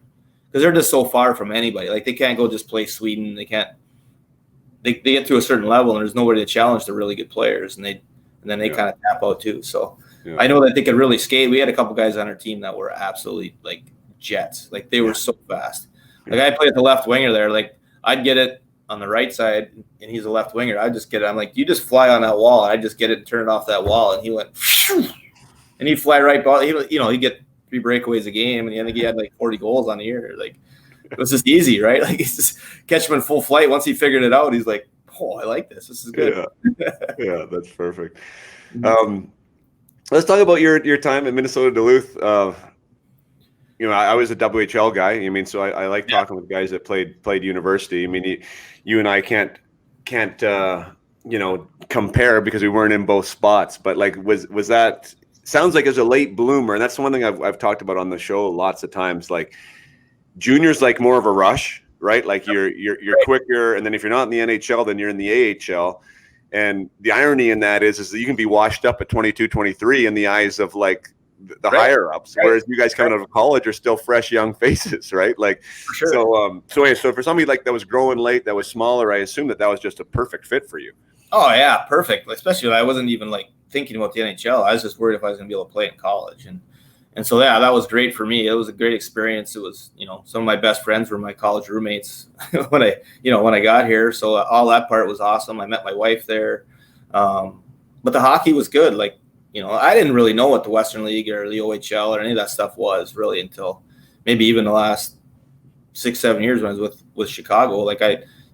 because they're just so far from anybody. Like they can't go just play Sweden. They can't. They get to a certain level, and there's nobody to challenge the really good players, and then they kind of tap out too. So I know that they could really skate. We had a couple guys on our team that were absolutely like jets. Like they were so fast. Like I played at the left winger there. Like I'd get it on the right side, and he's a left winger. I just get it. I'm like, you just fly on that wall. I just get it and turn it off that wall. And he went, and he'd fly right by. He'd get 3 breakaways a game, and I think he had like 40 goals on the year. Like It was just easy, right? Like he's just catch him in full flight. Once he figured it out, he's like, "Oh, I like this. This is good." Yeah, that's perfect. Let's talk about your time at Minnesota Duluth. I was a WHL guy. I mean, so I like talking with guys that played university. I mean, you and I can't compare because we weren't in both spots. But like, was that? Sounds like as a late bloomer, and that's one thing I've talked about on the show lots of times. Like, junior's like more of a rush, right? Like you're quicker, and then if you're not in the NHL, then you're in the AHL. And the irony in that is that you can be washed up at 22, 23 in the eyes of like the higher ups, whereas you guys coming out of college are still fresh young faces, right? Like, so for somebody like that was growing late, that was smaller, I assume that was just a perfect fit for you. Oh yeah, perfect. Especially when I wasn't even like thinking about the NHL. I was just worried if I was going to be able to play in college, and so yeah, that was great for me. It was a great experience. It was, some of my best friends were my college roommates when I got here. So all that part was awesome. I met my wife there, but the hockey was good. Like, I didn't really know what the Western League or the OHL or any of that stuff was really until maybe even the last 6-7 years when I was with Chicago. Like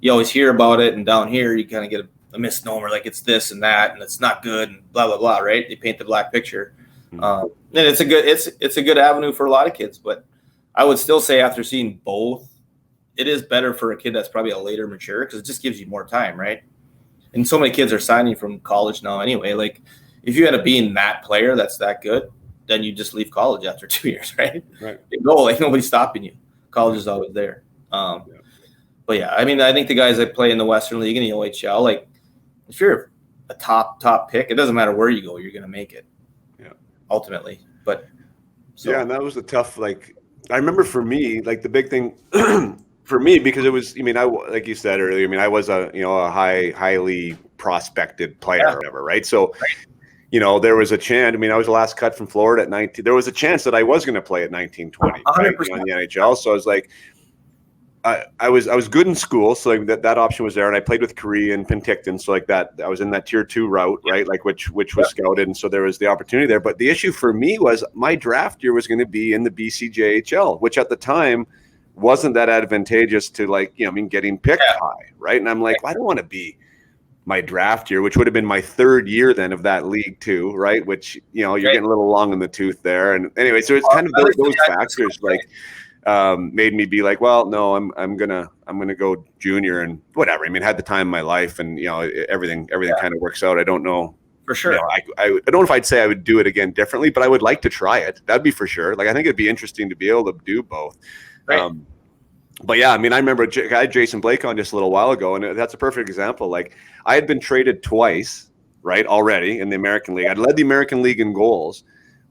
you always hear about it, and down here you kind of get a misnomer, like it's this and that, and it's not good, and blah blah blah. Right? They paint the black picture. And it's a good avenue for a lot of kids, but I would still say after seeing both, it is better for a kid that's probably a later mature because it just gives you more time, right? And so many kids are signing from college now anyway. Like if you end up being that player that's that good, then you just leave college after 2 years, right? Right. You go, like nobody's stopping you. College is always there. But yeah, I mean, I think the guys that play in the Western League and the OHL, like if you're a top pick, it doesn't matter where you go, you're going to make it. Ultimately, but and that was a tough. Like I remember for me, like the big thing for me because it was. I mean, like you said earlier. I mean, I was a highly prospected player or whatever, right? So, there was a chance. I mean, I was the last cut from Florida at 19. There was a chance that I was going to play at 19, 20 right, in the NHL. So I was like. I was good in school, so like that option was there, and I played with Korea and Penticton, so like that I was in that tier 2 route, right? Like which was scouted, and so there was the opportunity there. But the issue for me was my draft year was going to be in the BCJHL, which at the time wasn't that advantageous to getting picked high, right? And I'm like, I don't want to be my draft year, which would have been my 3rd year then of that league too, right? Which you're getting a little long in the tooth there, and anyway, so it's kind of those factors like. Made me be like, well, no, I'm gonna go junior and whatever. I mean, had the time of my life, and everything kind of works out. I don't know for sure. I don't know if I'd say I would do it again differently, but I would like to try it. That'd be for sure. Like I think it'd be interesting to be able to do both. Right. But yeah, I mean, I remember I had Jason Blake on just a little while ago, and that's a perfect example. Like I had been traded twice, right, already in the American League. I'd led the American League in goals.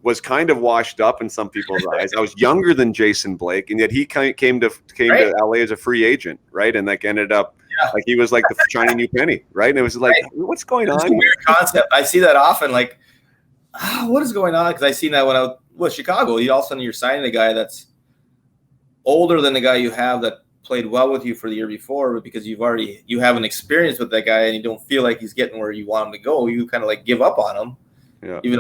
Was kind of washed up in some people's eyes. I was younger than Jason Blake, and yet he came to LA as a free agent, right? And like ended up like he was like the shiny new penny, right? And it was like, what's going on? It's a weird concept. I see that often. Like, what is going on? Because I seen that when I was with Chicago. You all of a sudden you're signing a guy that's older than the guy you have that played well with you for the year before, but because you have an experience with that guy and you don't feel like he's getting where you want him to go, you kind of like give up on him. Yeah. Even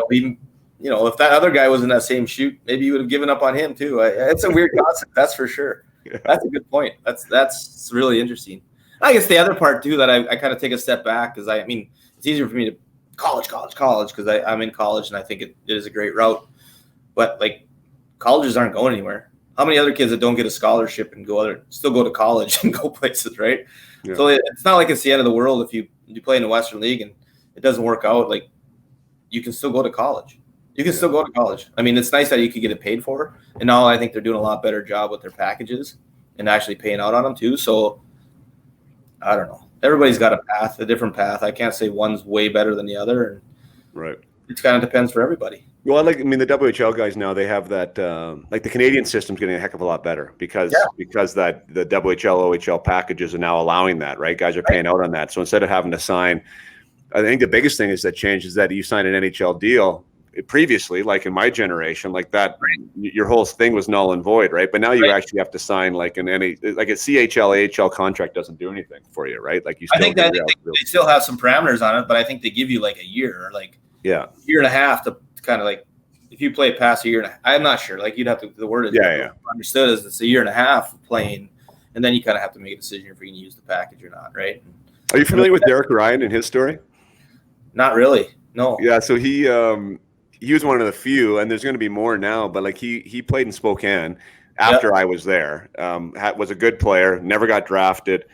though if that other guy was in that same shoot, maybe you would have given up on him too. It's a weird concept, that's for sure. Yeah. That's a good point. That's really interesting. I guess the other part too that I kind of take a step back because I mean it's easier for me to college because I'm in college and I think it is a great route. But like colleges aren't going anywhere. How many other kids that don't get a scholarship and still go to college and go places, right? Yeah. So it's not like it's the end of the world if you play in the Western League and it doesn't work out. Like you can still go to college. You can still go to college. I mean, it's nice that you could get it paid for. And now I think they're doing a lot better job with their packages and actually paying out on them too. So I don't know. Everybody's got a different path. I can't say one's way better than the other. Right. It kind of depends for everybody. Well, the WHL guys now, they have that, like the Canadian system's getting a heck of a lot better because that the WHL, OHL packages are now allowing that, right? Guys are paying out on that. So instead of having to sign, I think the biggest thing is that change is that you sign an NHL deal previously, like in my generation, like that, your whole thing was null and void, right? But now you actually have to sign like a CHL, AHL contract doesn't do anything for you, right? Like I think they still have some parameters on it, but I think they give you like a year or like year and a half to kind of like if you play past a year and a half, I'm not sure. Like you'd have to, the word is understood as it's a year and a half of playing, and then you kind of have to make a decision if you're going to use the package or not, right? Are you familiar with Derek Ryan and his story? Not really. No. Yeah, so he was one of the few, and there's going to be more now. But like he played in Spokane after I was there. Was a good player, never got drafted.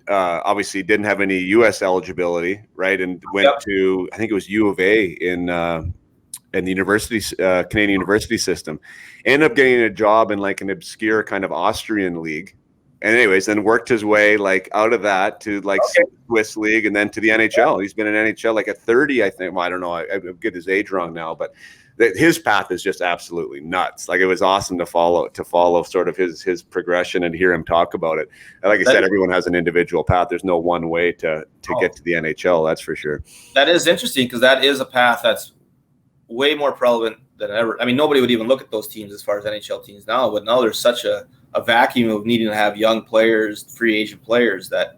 Obviously, didn't have any U.S. eligibility, right? And went to, I think it was U of A in the university Canadian university system. Ended up getting a job in like an obscure kind of Austrian league. And anyways, then worked his way like out of that to like Swiss league and then to the NHL. He's been in NHL like at 30, I think. Well, I don't know. I get his age wrong now, but his path is just absolutely nuts. Like it was awesome to follow sort of his progression and hear him talk about it. And like I said, everyone has an individual path. There's no one way to get to the NHL. That's for sure. That is interesting because that is a path that's way more prevalent than ever. I mean, nobody would even look at those teams as far as NHL teams now, but now there's such a vacuum of needing to have young players, free agent players that,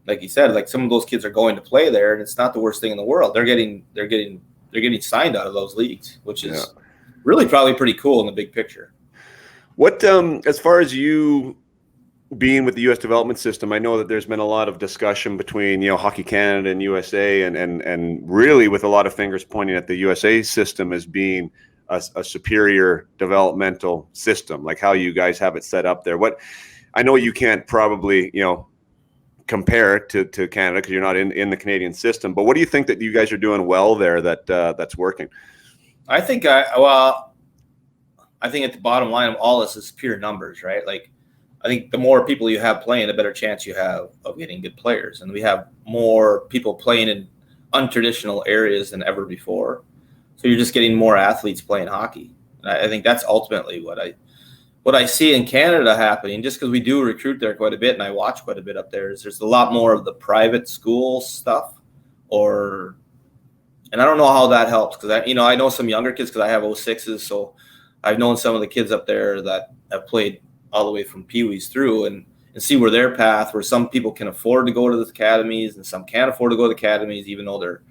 like you said, like some of those kids are going to play there, and it's not the worst thing in the world. They're getting signed out of those leagues, which is really probably pretty cool in the big picture. What as far as you being with the U.S. development system, I know that there's been a lot of discussion between Hockey Canada and USA, and really with a lot of fingers pointing at the USA system as being a superior developmental system, like how you guys have it set up there. What I know you can't probably compare it to Canada because you're not in the Canadian system, but what do you think that you guys are doing well there that's working? I think at the bottom line of all this is pure numbers, right? Like I think the more people you have playing, the better chance you have of getting good players, and we have more people playing in untraditional areas than ever before. So you're just getting more athletes playing hockey. And I think that's ultimately what I see in Canada happening, just because we do recruit there quite a bit and I watch quite a bit up there, is there's a lot more of the private school stuff and I don't know how that helps because I know some younger kids because I have 06s. So I've known some of the kids up there that have played all the way from Pee-wees through and see where their path, where some people can afford to go to the academies and some can't afford to go to the academies, even though they're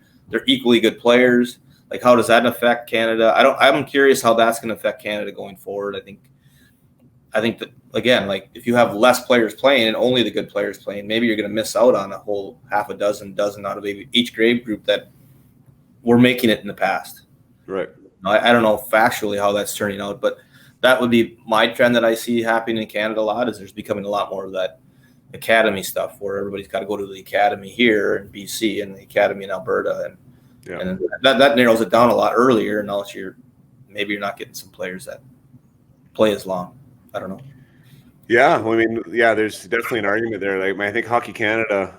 equally good players. Like, how does that affect Canada? I'm curious how that's going to affect Canada going forward. I think that, again, like if you have less players playing and only the good players playing, maybe you're going to miss out on a whole half a dozen out of each grade group that were making it in the past. Right. I don't know factually how that's turning out, but that would be my trend that I see happening in Canada a lot, is there's becoming a lot more of that academy stuff where everybody's got to go to the academy here in BC and the academy in Alberta. And that narrows it down a lot earlier. And now maybe you're not getting some players that play as long. I don't know. Yeah, well, I mean, there's definitely an argument there. Like, I think Hockey Canada,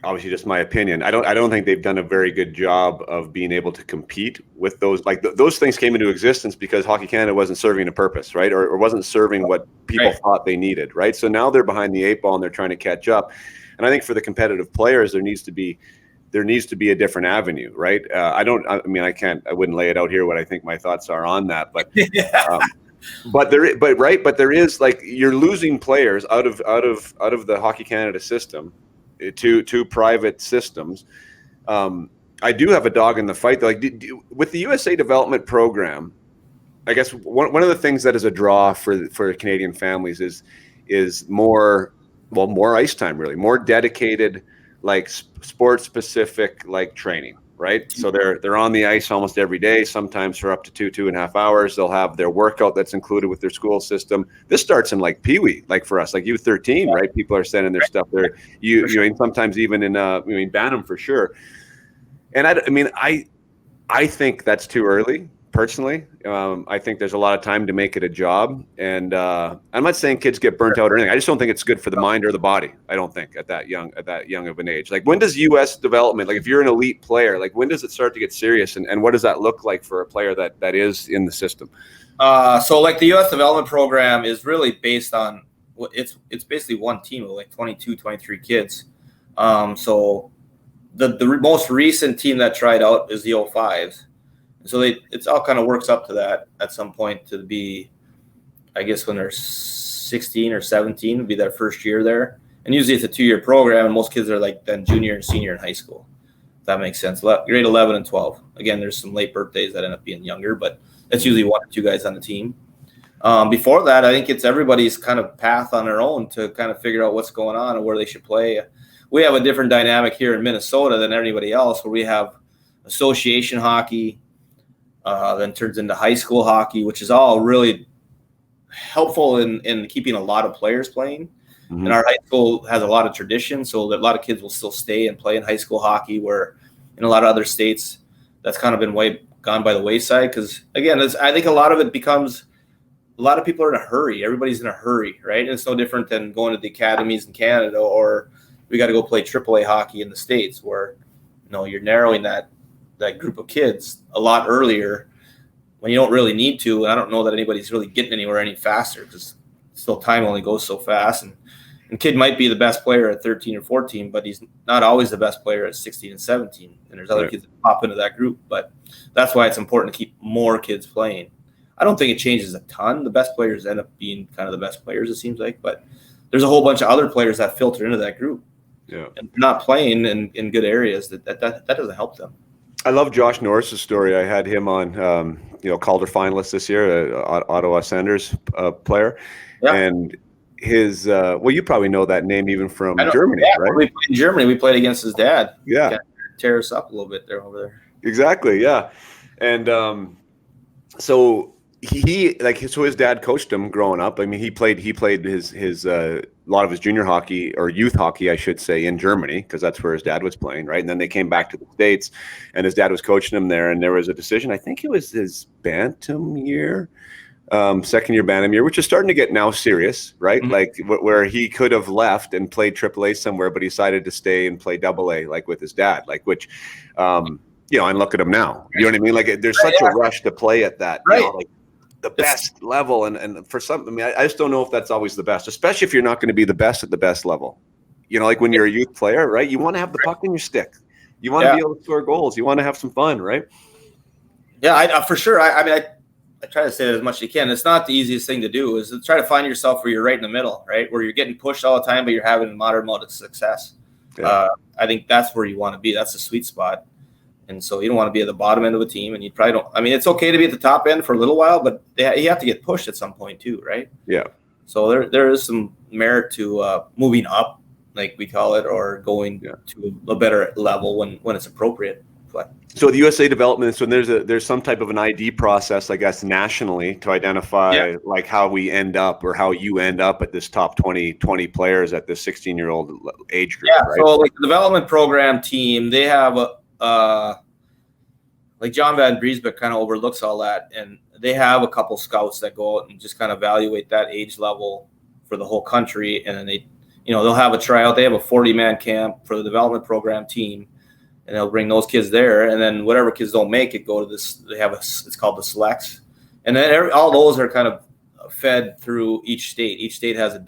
obviously, just my opinion, I don't think they've done a very good job of being able to compete with those. Like those things came into existence because Hockey Canada wasn't serving a purpose, right, or wasn't serving what people thought they needed, right? So now they're behind the eight ball and they're trying to catch up. And I think for the competitive players, there needs to be a different avenue, right? I wouldn't lay it out here what I think my thoughts are on that, but but there is, like, you're losing players out of the Hockey Canada system to private systems. I do have a dog in the fight though. Like, with the USA development program, I guess one of the things that is a draw for Canadian families is more ice time, really, more dedicated, like sports specific, like training, right? So they're on the ice almost every day, sometimes for up to 2.5 hours. They'll have their workout that's included with their school system. This starts in like Pee-wee, like for us, like U13, right? People are sending their stuff there. Sometimes even in Bantam for sure. And I think that's too early. Personally, I think there's a lot of time to make it a job, and I'm not saying kids get burnt out or anything. I just don't think it's good for the mind or the body. I don't think at that young of an age. Like, when does U.S. development, like if you're an elite player, like when does it start to get serious, and what does that look like for a player that is in the system? So like the U.S. development program is really based on it's basically one team of like 22, 23 kids. So the most recent team that tried out is the 05s. So it's all kind of works up to that at some point to be, I guess, when they're 16 or 17 would be their first year there. And usually it's a 2-year program, and most kids are like then junior and senior in high school. That makes sense. Grade 11 and 12. Again, there's some late birthdays that end up being younger, but it's usually 1 or 2 guys on the team. Before that, I think it's everybody's kind of path on their own to kind of figure out what's going on and where they should play. We have a different dynamic here in Minnesota than anybody else, where we have association hockey, then turns into high school hockey, which is all really helpful in keeping a lot of players playing. Mm-hmm. And our high school has a lot of tradition, so that a lot of kids will still stay and play in high school hockey, where in a lot of other states, that's kind of been gone by the wayside. Because, again, I think a lot of it becomes – a lot of people are in a hurry. Everybody's in a hurry, right? And it's no different than going to the academies in Canada, or we got to go play AAA hockey in the States, where you're narrowing that group of kids a lot earlier when you don't really need to. And I don't know that anybody's really getting anywhere any faster, because still time only goes so fast. And kid might be the best player at 13 or 14, but he's not always the best player at 16 and 17. And there's other kids that pop into that group. But that's why it's important to keep more kids playing. I don't think it changes a ton. The best players end up being kind of the best players, it seems like. But there's a whole bunch of other players that filter into that group. Yeah. And not playing in good areas, that doesn't help them. I love Josh Norris's story. I had him on, Calder finalist this year, Ottawa Senators player. Yeah. And his, you probably know that name even from Germany, right? We played in Germany. We played against his dad. Yeah. Kind of tear us up a little bit over there. Exactly, yeah. And so his dad coached him growing up. I mean, he played his a lot of his junior hockey, or youth hockey, I should say, in Germany, because that's where his dad was playing, right? And then they came back to the States, and his dad was coaching him there. And there was a decision. I think it was his bantam year, second year bantam year, which is starting to get now serious, right? Mm-hmm. Like where he could have left and played AAA somewhere, but he decided to stay and play AA, like with his dad, like which. And look at him now. You know what I mean? Like there's such a rush to play at that, like the best level. And for some, I mean, I just don't know if that's always the best, especially if you're not going to be the best at the best level. Like when you're a youth player, right? You want to have the puck in your stick. You want to be able to score goals. You want to have some fun, right? Yeah, for sure. I mean, I try to say that as much as you can. It's not the easiest thing to do, is to try to find yourself where you're right in the middle, right? Where you're getting pushed all the time, but you're having a moderate amount of success. Yeah. I think that's where you want to be. That's the sweet spot. And so you don't want to be at the bottom end of a team, and you probably don't. I mean, it's okay to be at the top end for a little while, but you have to get pushed at some point too, right? Yeah. So there is some merit to moving up, like we call it, or going to a better level when it's appropriate. But so the USA development, so there's some type of an ID process, I guess, nationally to identify like how we end up, or how you end up at this top 20 players at this 16-year-old age group. Yeah. Right? So like the development program team, they have like John Van Briesbeck kind of overlooks all that, and they have a couple scouts that go out and just kind of evaluate that age level for the whole country, and then they'll have a tryout. They have a 40-man camp for the development program team, and they'll bring those kids there, and then whatever kids don't make it go to this. They have it's called the selects, and then all those are kind of fed through each state. Each state has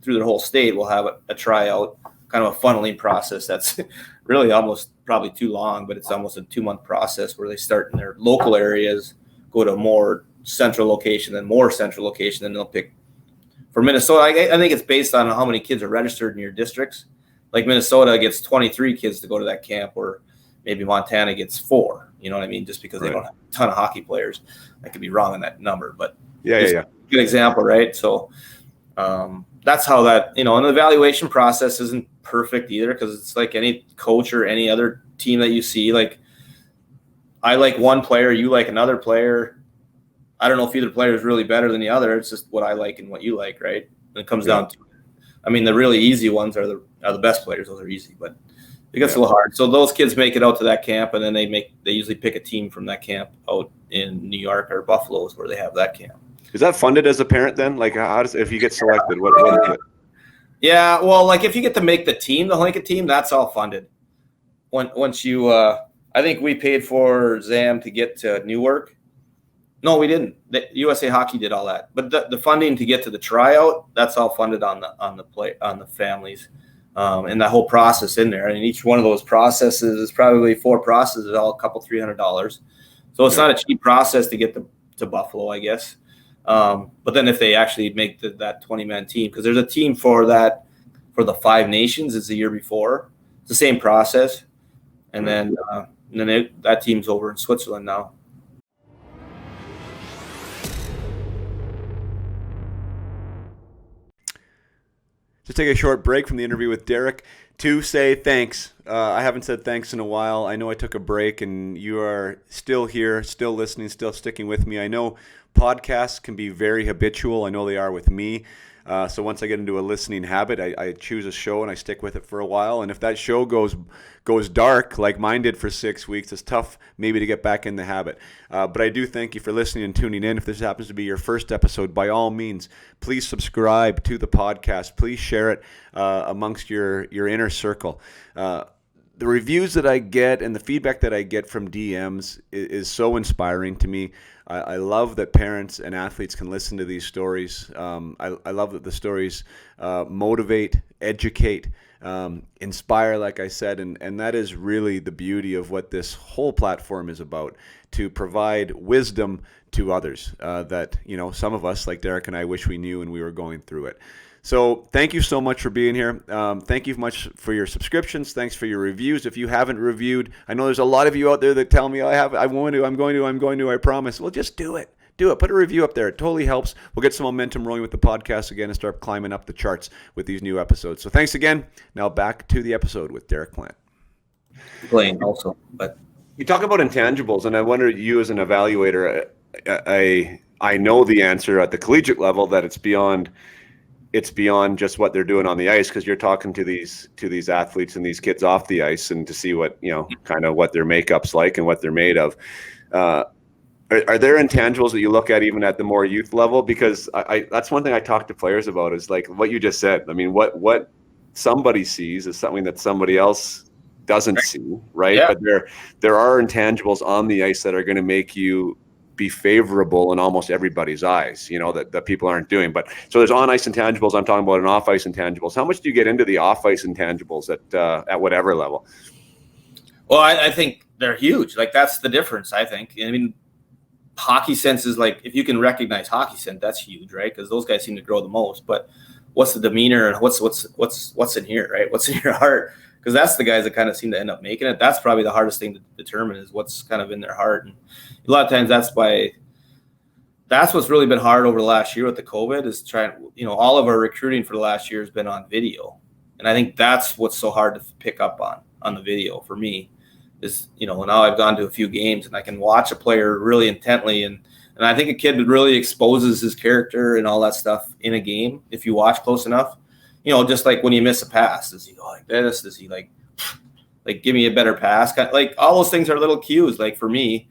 through their whole state will have a tryout, kind of a funneling process that's really almost probably too long, but it's almost a 2-month process where they start in their local areas, go to a more central location, then more central location, then they'll pick. For Minnesota, I think it's based on how many kids are registered in your districts. Like Minnesota gets 23 kids to go to that camp, or maybe Montana gets 4. You know what I mean? Just because they don't have a ton of hockey players. I could be wrong on that number, but good example, right? So that's how that, and the evaluation process isn't perfect either, because it's like any coach or any other team that you see. Like, I like one player, you like another player. I don't know if either player is really better than the other. It's just what I like and what you like, right? And it comes down to it. I mean, the really easy ones are the best players. Those are easy, but it gets a little hard. So those kids make it out to that camp, and then they usually pick a team from that camp out in New York or Buffalo is where they have that camp. Is that funded as a parent then? Like, how does, if you get selected, what is it? Yeah, well, like if you get to make the team, the Hlinka team, that's all funded. Once you, I think we paid for Zam to get to Newark. No, we didn't. The USA Hockey did all that, but the funding to get to the tryout, that's all funded on the families, and that whole process in there. And each one of those processes is probably 4 processes, all a couple $300. So it's not a cheap process to get to Buffalo, I guess. But then if they actually make that 20-man team, because there's a team for the 5 nations, it's the year before. It's the same process. And then that team's over in Switzerland now. To take a short break from the interview with Derek to say thanks. I haven't said thanks in a while. I know I took a break, and you are still here, still listening, still sticking with me. I know podcasts can be very habitual. I know they are with me. So once I get into a listening habit, I choose a show and I stick with it for a while. And if that show goes dark like mine did for 6 weeks, it's tough maybe to get back in the habit. But I do thank you for listening and tuning in. If this happens to be your first episode, by all means, please subscribe to the podcast. Please share it amongst your inner circle. The reviews that I get and the feedback that I get from DMs is so inspiring to me. I love that parents and athletes can listen to these stories. I love that the stories motivate, educate, inspire, like I said, and that is really the beauty of what this whole platform is about, to provide wisdom to others that, some of us, like Derek and I, wish we knew when we were going through it. So thank you so much for being here. Thank you much for your subscriptions. Thanks for your reviews. If you haven't reviewed, I know there's a lot of you out there that tell me, I'm going to, I promise. Well, just do it. Put a review up there. It totally helps. We'll get some momentum rolling with the podcast again and start climbing up the charts with these new episodes. So thanks again. Now back to the episode with Derek Plante. Playing also, but You talk about intangibles, and I wonder, you as an evaluator, I know the answer at the collegiate level that it's beyond just what they're doing on the ice, because you're talking to these athletes and these kids off the ice, and to see what, kind of what their makeup's like and what they're made of. Are there intangibles that you look at even at the more youth level? Because I that's one thing I talk to players about, is like what you just said. I mean, what somebody sees is something that somebody else doesn't see, right? Yeah. But there are intangibles on the ice that are going to make you be favorable in almost everybody's eyes, that people aren't doing. But so there's on-ice intangibles. I'm talking about an off-ice intangibles. How much do you get into the off-ice intangibles at whatever level? Well, I think they're huge. Like, that's the difference, I think. I mean, hockey sense is like, if you can recognize hockey sense, that's huge, right? Because those guys seem to grow the most. But what's the demeanor and what's in here, right? What's in your heart? Because that's the guys that kind of seem to end up making it. That's probably the hardest thing to determine, is what's kind of in their heart. And a lot of times that's what's really been hard over the last year with the COVID, is trying, all of our recruiting for the last year has been on video. And I think that's what's so hard to pick up on the video for me, is, now I've gone to a few games and I can watch a player really intently. And I think a kid really exposes his character and all that stuff in a game if you watch close enough. Just like when you miss a pass, does he go like this? Does he like give me a better pass? Like, all those things are little cues, like, for me.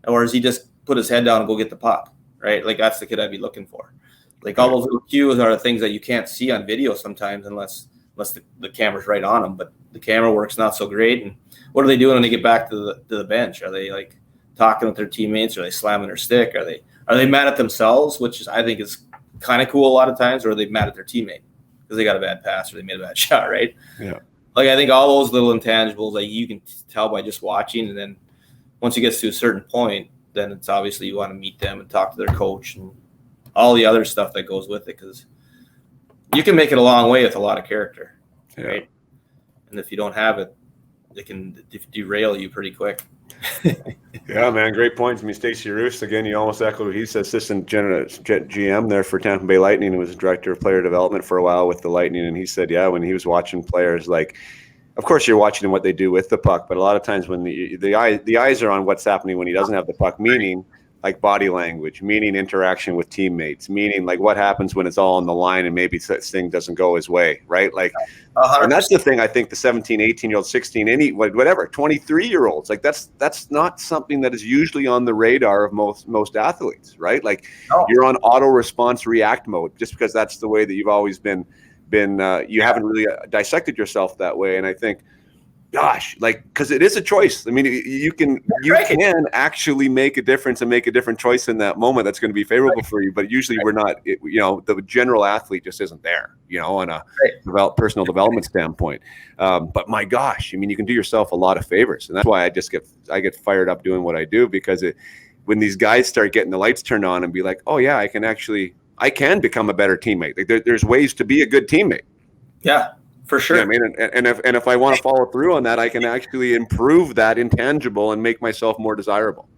Or does he just put his head down and go get the puck, right? Like, that's the kid I'd be looking for. Like, all those little cues are the things that you can't see on video sometimes, unless the camera's right on them. But the camera work's not so great. And what are they doing when they get back to the bench? Are they like talking with their teammates? Are they slamming their stick? Are they mad at themselves, which I think is kind of cool a lot of times, or are they mad at their teammate because they got a bad pass or they made a bad shot, right? Yeah. Like, I think all those little intangibles, like, you can tell by just watching. And then once you get to a certain point, then it's obviously you want to meet them and talk to their coach and all the other stuff that goes with it, because you can make it a long way with a lot of character, right? And if you don't have it, it can derail you pretty quick. Yeah, man, great points. I mean, Stacey Roos, again, you almost echoed what he said. Assistant GM there for Tampa Bay Lightning, and was director of player development for a while with the Lightning. And he said, when he was watching players, like, of course you're watching what they do with the puck, but a lot of times when the eyes are on what's happening when he doesn't have the puck, meaning like body language, meaning interaction with teammates, meaning like what happens when it's all on the line and maybe this thing doesn't go his way, right? Like, 100%. And that's the thing, I think the 17, 18-year-old, 16, whatever, 23-year-olds, like that's not something that is usually on the radar of most athletes, right? Like, you're on auto response react mode just because that's the way that you've always been you haven't really dissected yourself that way. And I think, gosh, like, because it is a choice. I mean, you can actually make a difference and make a different choice in that moment that's going to be favorable for you. But usually we're not, the general athlete just isn't there, on a personal development standpoint. But my gosh, I mean, you can do yourself a lot of favors. And that's why I get fired up doing what I do, because when these guys start getting the lights turned on and be like, oh yeah, I can become a better teammate. Like, there's ways to be a good teammate. Yeah. For sure. You know what I mean? And if I want to follow through on that, I can actually improve that intangible and make myself more desirable.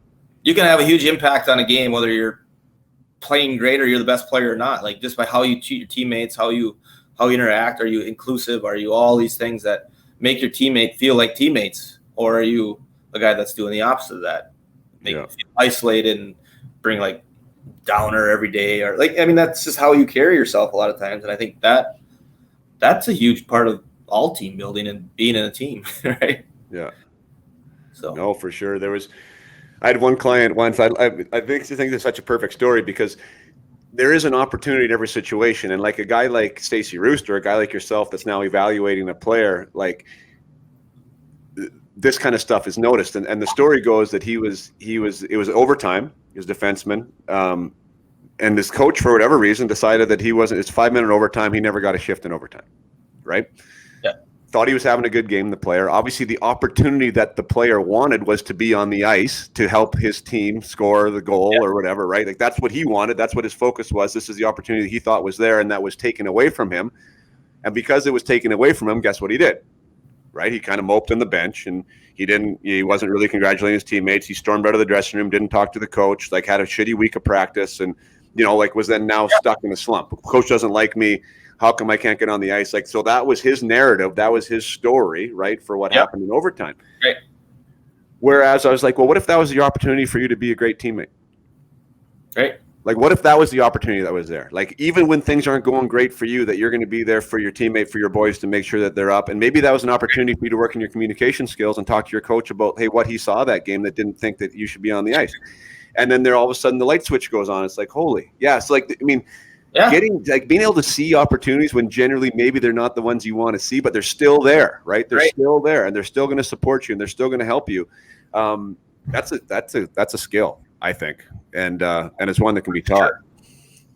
You can have a huge impact on a game, whether you're playing great or you're the best player or not. Like just by how you treat your teammates, how you interact. Are you inclusive? Are you all these things that make your teammate feel like teammates? Or are you a guy that's doing the opposite of that? Make you feel isolated and bring like downer every day, or like, I mean, that's just how you carry yourself a lot of times. And I think that's a huge part of all team building and being in a team, right? Yeah. So no, for sure. I had one client once. I think it's such a perfect story because there is an opportunity in every situation. And like a guy like Stacey Rooster, a guy like yourself that's now evaluating a player, like this kind of stuff is noticed. And the story goes that it was overtime. He was a defenseman. And this coach, for whatever reason, decided that it's 5-minute overtime. He never got a shift in overtime, right? Yeah. Thought he was having a good game, the player. Obviously, the opportunity that the player wanted was to be on the ice to help his team score the goal or whatever, right? Like that's what he wanted. That's what his focus was. This is the opportunity he thought was there, and that was taken away from him. And because it was taken away from him, guess what he did? Right? He kind of moped on the bench, and he wasn't really congratulating his teammates. He stormed out of the dressing room, didn't talk to the coach, like had a shitty week of practice, and was then now stuck in a slump. Coach doesn't like me. How come I can't get on the ice? Like, so that was his narrative. That was his story, right, for what happened in overtime. Right. Whereas I was like, well, what if that was the opportunity for you to be a great teammate? Right. Like, what if that was the opportunity that was there? Like, even when things aren't going great for you, that you're going to be there for your teammate, for your boys to make sure that they're up. And maybe that was an opportunity for you to work on your communication skills and talk to your coach about, hey, what he saw that game that didn't think that you should be on the ice. And then all of a sudden the light switch goes on. It's like, holy, yeah. It's like, I mean, being able to see opportunities when generally maybe they're not the ones you want to see, but they're still there, right? They're still there, and they're still going to support you, and they're still going to help you. That's a skill, I think, and it's one that can be taught.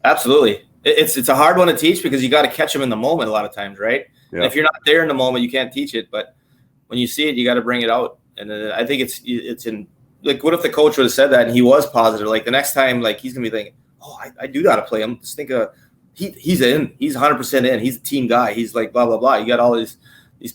Absolutely, it's a hard one to teach because you got to catch them in the moment a lot of times, right? Yeah. And if you're not there in the moment, you can't teach it. But when you see it, you got to bring it out. And I think it's in. Like, what if the coach would have said that and he was positive? Like, the next time, like, he's going to be thinking, oh, I do got to play him. Just think of he's in. He's 100% in. He's a team guy. He's like, blah, blah, blah. You got all these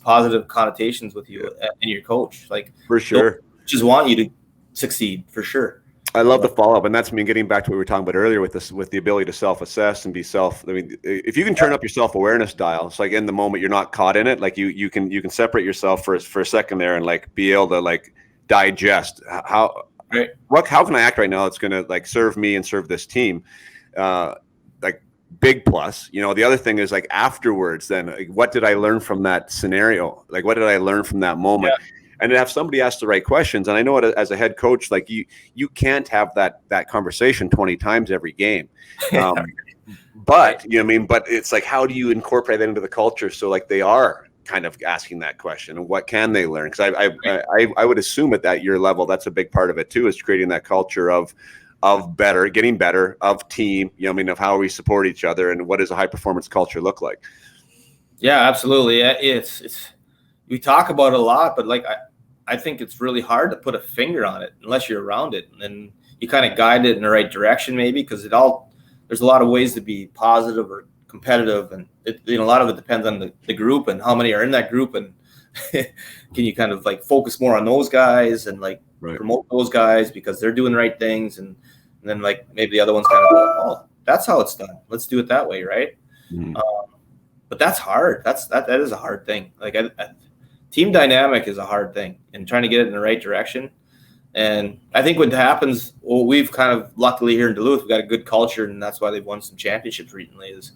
positive connotations with you and your coach. Like, for sure. Just want you to succeed, for sure. I love the follow-up, and that's getting back to what we were talking about earlier with the ability to self-assess and be I mean, if you can turn up your self-awareness dial, it's like in the moment you're not caught in it. Like you can separate yourself for a second there and like be able to like digest how can I act right now that's going to like serve me and serve this team, like big plus. The other thing is like afterwards, then like, what did I learn from that scenario? Like, what did I learn from that moment? And to have somebody ask the right questions. And I know as a head coach, like you can't have that conversation 20 times every game. But but it's like, how do you incorporate that into the culture so like they are kind of asking that question, and what can they learn? Because I would assume at your level, that's a big part of it too, is creating that culture of getting better, of team, of how we support each other, and what does a high performance culture look like? Yeah, absolutely. It's we talk about it a lot, but like I think it's really hard to put a finger on it unless you're around it, and you kind of guide it in the right direction, maybe, because there's a lot of ways to be positive or competitive, and a lot of it depends on the group and how many are in that group, and can you kind of like focus more on those guys and like promote those guys because they're doing the right things, and then like maybe the other ones kind of go, oh, that's how it's done, let's do it that way, right? Mm-hmm. But that's hard. That is a hard thing. Like team dynamic is a hard thing, and trying to get it in the right direction. And I think what happens, well, we've kind of luckily here in Duluth, we've got a good culture, and that's why they've won some championships recently, is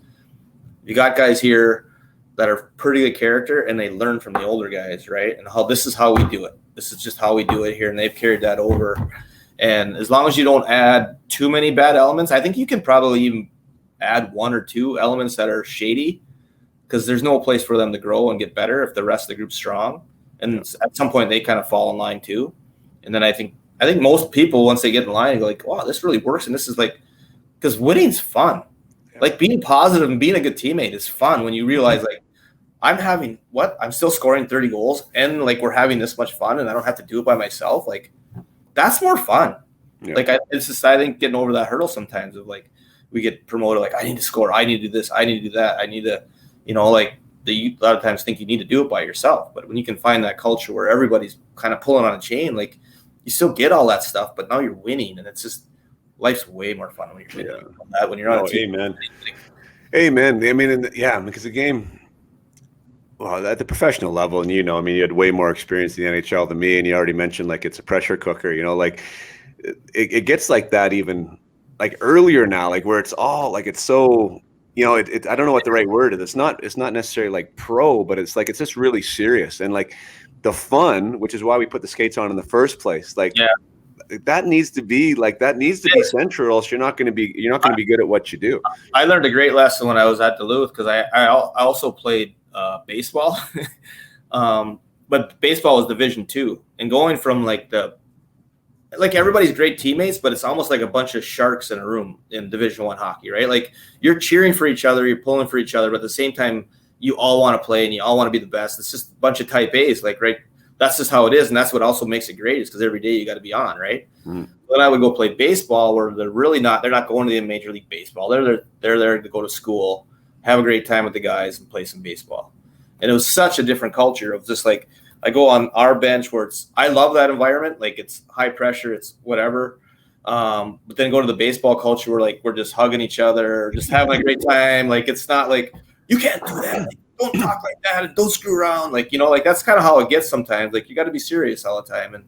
you got guys here that are pretty good character, and they learn from the older guys, right? And this is how we do it. This is just how we do it here, and they've carried that over. And as long as you don't add too many bad elements, I think you can probably even add one or two elements that are shady, because there's no place for them to grow and get better if the rest of the group's strong. And at some point they kind of fall in line too. And then I think most people, once they get in line, go like, wow, this really works. And this is like, because winning's fun. Like being positive and being a good teammate is fun when you realize like, I'm still scoring 30 goals and like we're having this much fun and I don't have to do it by myself. Like that's more fun. Yeah. Like it's just, I think getting over that hurdle sometimes of like, we get promoted, like I need to score, I need to do this, I need to do that, I need to, like a lot of times think you need to do it by yourself. But when you can find that culture where everybody's kind of pulling on a chain, like you still get all that stuff, but now you're winning, and it's just life's way more fun when you're winning. When you're on a team. Amen. I mean, because the game, well, at the professional level, and you had way more experience in the NHL than me, and you already mentioned like it's a pressure cooker. Like it gets like that even like earlier now, like where it's all like it's so. I don't know what the right word is. It's not necessarily like pro, but it's like it's just really serious, and like the fun, which is why we put the skates on in the first place. Like that needs to be central, or else you're not going to be good at what you do. I learned a great lesson when I was at Duluth because I also played baseball, but baseball was Division II, and going from like everybody's great teammates, but it's almost like a bunch of sharks in a room in Division I hockey, right? Like you're cheering for each other, you're pulling for each other, but at the same time, you all want to play and you all want to be the best. It's just a bunch of type A's, like, right? That's just how it is. And that's what also makes it great, is because every day you got to be on, right? Then I would go play baseball where they're not going to the Major League Baseball. They're there to go to school, have a great time with the guys and play some baseball. And it was such a different culture of just like, I go on our bench where I love that environment. Like it's high pressure, it's whatever. But then go to the baseball culture where like we're just hugging each other, just having a great time. Like it's not like you can't do that. Like, don't talk like that and don't screw around. Like, like that's kind of how it gets sometimes. Like you got to be serious all the time. And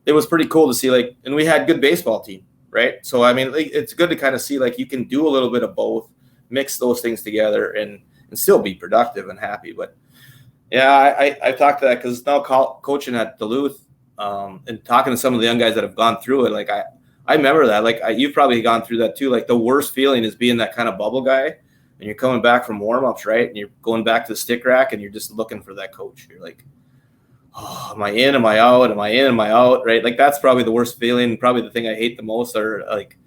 it was pretty cool to see like, and we had good baseball team, right? So I mean, like, it's good to kind of see like you can do a little bit of both, mix those things together, and still be productive and happy. But yeah, I talked to that because now coaching at Duluth and talking to some of the young guys that have gone through it. Like I remember that. Like you've probably gone through that too. Like the worst feeling is being that kind of bubble guy, and you're coming back from warm-ups, right? And you're going back to the stick rack, and you're just looking for that coach. You're like, oh, am I in? Am I out? Am I in? Am I out? Right? Like that's probably the worst feeling. Probably the thing I hate the most, or like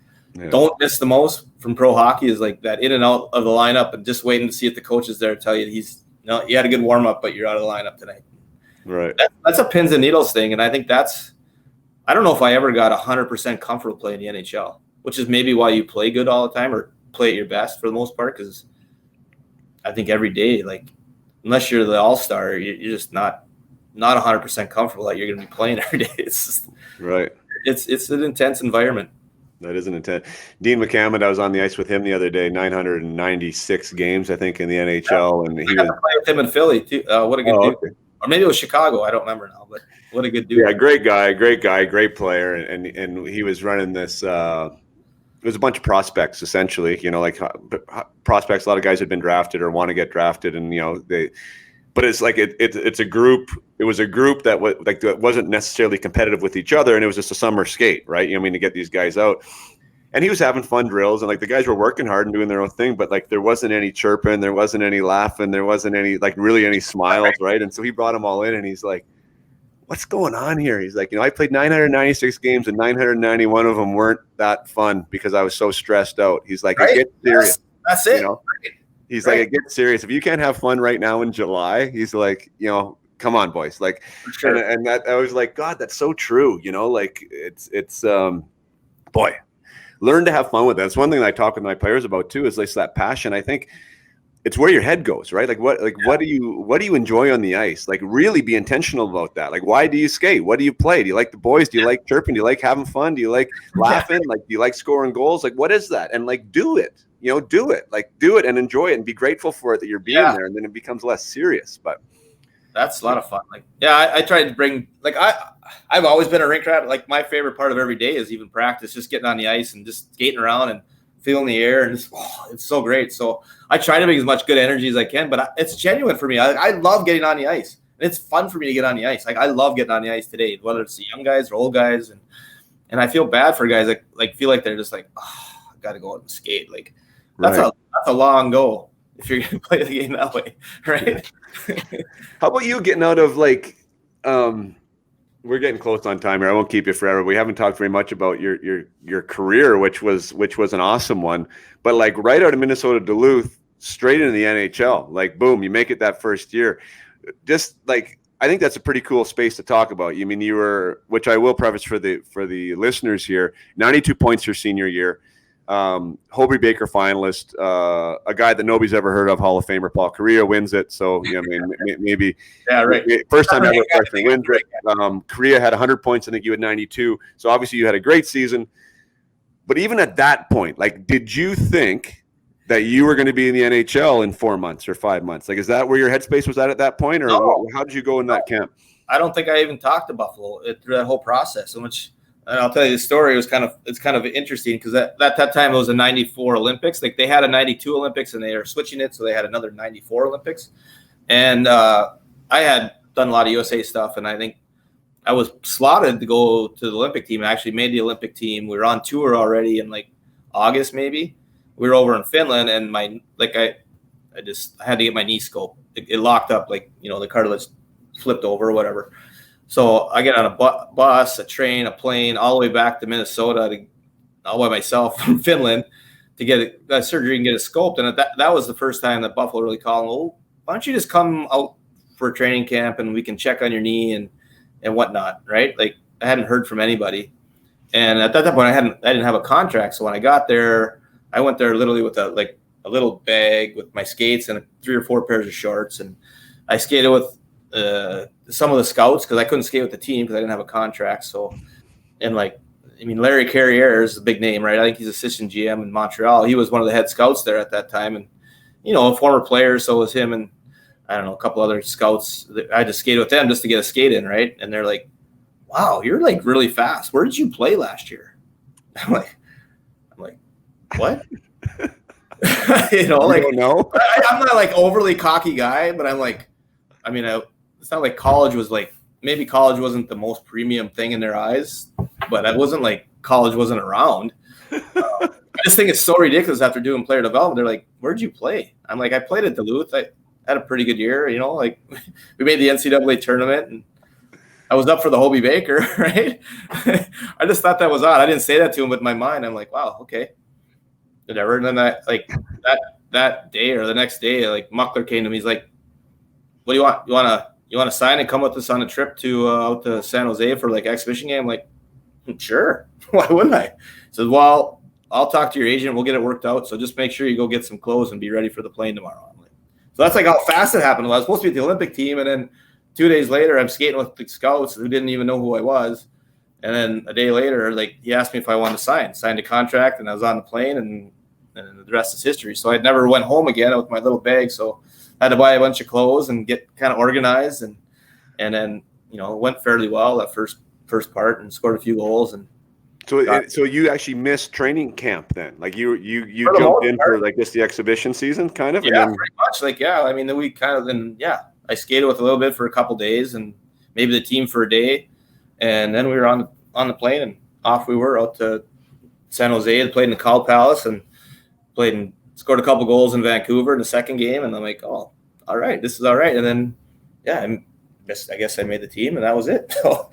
don't miss the most from pro hockey, is like that in and out of the lineup and just waiting to see if the coach is there to tell you you had a good warm up, but you're out of the lineup tonight. Right. That's a pins and needles thing. And I think I don't know if I ever got 100% comfortable playing the NHL, which is maybe why you play good all the time or play at your best for the most part. Cause I think every day, like unless you're the all-star, you're just not 100% comfortable that you're going to be playing every day. It's just, right. It's an intense environment. That is an intense. Dean McCammond, I was on the ice with him the other day. 996 games, I think, in the NHL, and he was playing with him in Philly too. What a good dude. Okay. Or maybe it was Chicago. I don't remember now, but what a good dude. Yeah, great guy, great player, and he was running this. It was a bunch of prospects, essentially. Like prospects. A lot of guys had been drafted or want to get drafted, and they. But it's like it's a group. It was a group that was like that wasn't necessarily competitive with each other, and it was just a summer skate, right? To get these guys out. And he was having fun drills, and like the guys were working hard and doing their own thing, but like there wasn't any chirping, there wasn't any laughing, there wasn't any like really any smiles, right? And so he brought them all in, and he's like, "What's going on here?" He's like, I played 996 games, and 991 of them weren't that fun because I was so stressed out. He's like, "It gets serious." That's it. He's like, it gets serious. If you can't have fun right now in July, he's like, come on, boys. Like, sure. and that I was like, God, that's so true. Like it's boy, learn to have fun with that. That's one thing that I talk with my players about too, is like that passion. I think it's where your head goes, right? Like what do you enjoy on the ice? Like really be intentional about that. Like, why do you skate? What do you play? Do you like the boys? Do you like chirping? Do you like having fun? Do you like laughing? Like, do you like scoring goals? Like, what is that? And like, do it. Do it and enjoy it and be grateful for it that you're being there, and then it becomes less serious. But that's a lot of fun. Like, I tried to bring like I've always been a rink rat. Like my favorite part of every day is even practice, just getting on the ice and just skating around and feeling the air, and it's so great. So I try to bring as much good energy as I can, but it's genuine for me. I love getting on the ice, and it's fun for me to get on the ice. Like I love getting on the ice today, whether it's the young guys or old guys, and I feel bad for guys that like feel like they're just like, I got to go out and skate. Like that's a long go if you're going to play the game that way, right? How about you getting out of like, we're getting close on time here. I won't keep you forever. We haven't talked very much about your career, which was an awesome one. But like right out of Minnesota Duluth, straight into the NHL, like boom, you make it that first year. Just like I think that's a pretty cool space to talk about. You mean you were, which I will preface for the listeners here, 92 points your senior year. Hobie Baker finalist, a guy that nobody's ever heard of, Hall of Famer Paul Kariya wins it. So I mean, maybe first time ever a freshman wins it. Kariya had 100 points. I think you had 92. So obviously you had a great season. But even at that point, like, did you think that you were going to be in the NHL in 4 months or 5 months? Like, is that where your headspace was at that point, or No. how did you go in that camp? I don't think I even talked to Buffalo through that whole process. And I'll tell you the story. It's kind of interesting because at that time it was a '94 Olympics. Like, they had a '92 Olympics and they are switching it, so they had another '94 Olympics. And I had done a lot of USA stuff, and I think I was slotted to go to the Olympic team. I actually made the Olympic team. We were on tour already in like August maybe. We were over in Finland, and I had to get my knee scoped. It locked up, like, the cartilage flipped over or whatever. So I get on a bus, a train, a plane, all the way back to Minnesota all by myself from Finland to get a surgery and get it scoped. And that was the first time that Buffalo really called, well, why don't you just come out for a training camp and we can check on your knee and whatnot, right? Like, I hadn't heard from anybody. And at that point, I didn't have a contract. So when I got there, I went there literally with a little bag with my skates and 3 or 4 pairs of shorts. And I skated with some of the scouts because I couldn't skate with the team because I didn't have a contract. So, and Larry Carriere is a big name, right? I think he's assistant GM in Montreal. He was one of the head scouts there at that time, and a former player. So was him, and I don't know, a couple other scouts. I had to skate with them just to get a skate in, right? And they're like, "Wow, you're like really fast. Where did you play last year?" I'm like, what? I don't know. I'm not like overly cocky guy, but I'm like, it's not like college was like, maybe college wasn't the most premium thing in their eyes, but it wasn't like college wasn't around. I just think it's so ridiculous after doing player development. They're like, where'd you play? I'm like, I played at Duluth. I had a pretty good year, like we made the NCAA tournament and I was up for the Hobie Baker, right? I just thought that was odd. I didn't say that to him, but in my mind, I'm like, wow, okay. Whatever. And then that day or the next day, like Muckler came to me. He's like, what do you want? You want to sign and come with us on a trip to out to San Jose for like exhibition game? I'm like, sure. Why wouldn't I? He says, well, I'll talk to your agent. We'll get it worked out. So just make sure you go get some clothes and be ready for the plane tomorrow. I'm like, so that's like how fast it happened. Well, I was supposed to be at the Olympic team, and then 2 days later, I'm skating with the scouts who didn't even know who I was. And then a day later, like, he asked me if I wanted to signed a contract, and I was on the plane, and the rest is history. So I never went home again with my little bag. So I had to buy a bunch of clothes and get kind of organized, and then it went fairly well that first part, and scored a few goals. And so you actually missed training camp then, like you jumped in for like just the exhibition season kind of. Yeah, pretty much. Like, yeah, then we kind of I skated with a little bit for a couple days and maybe the team for a day, and then we were on the plane and off we were out to San Jose. Played in the Cow Palace and played and scored a couple goals in Vancouver in the second game, and I'm like, oh, all right, this is all right. And then, I guess I made the team, and that was it. So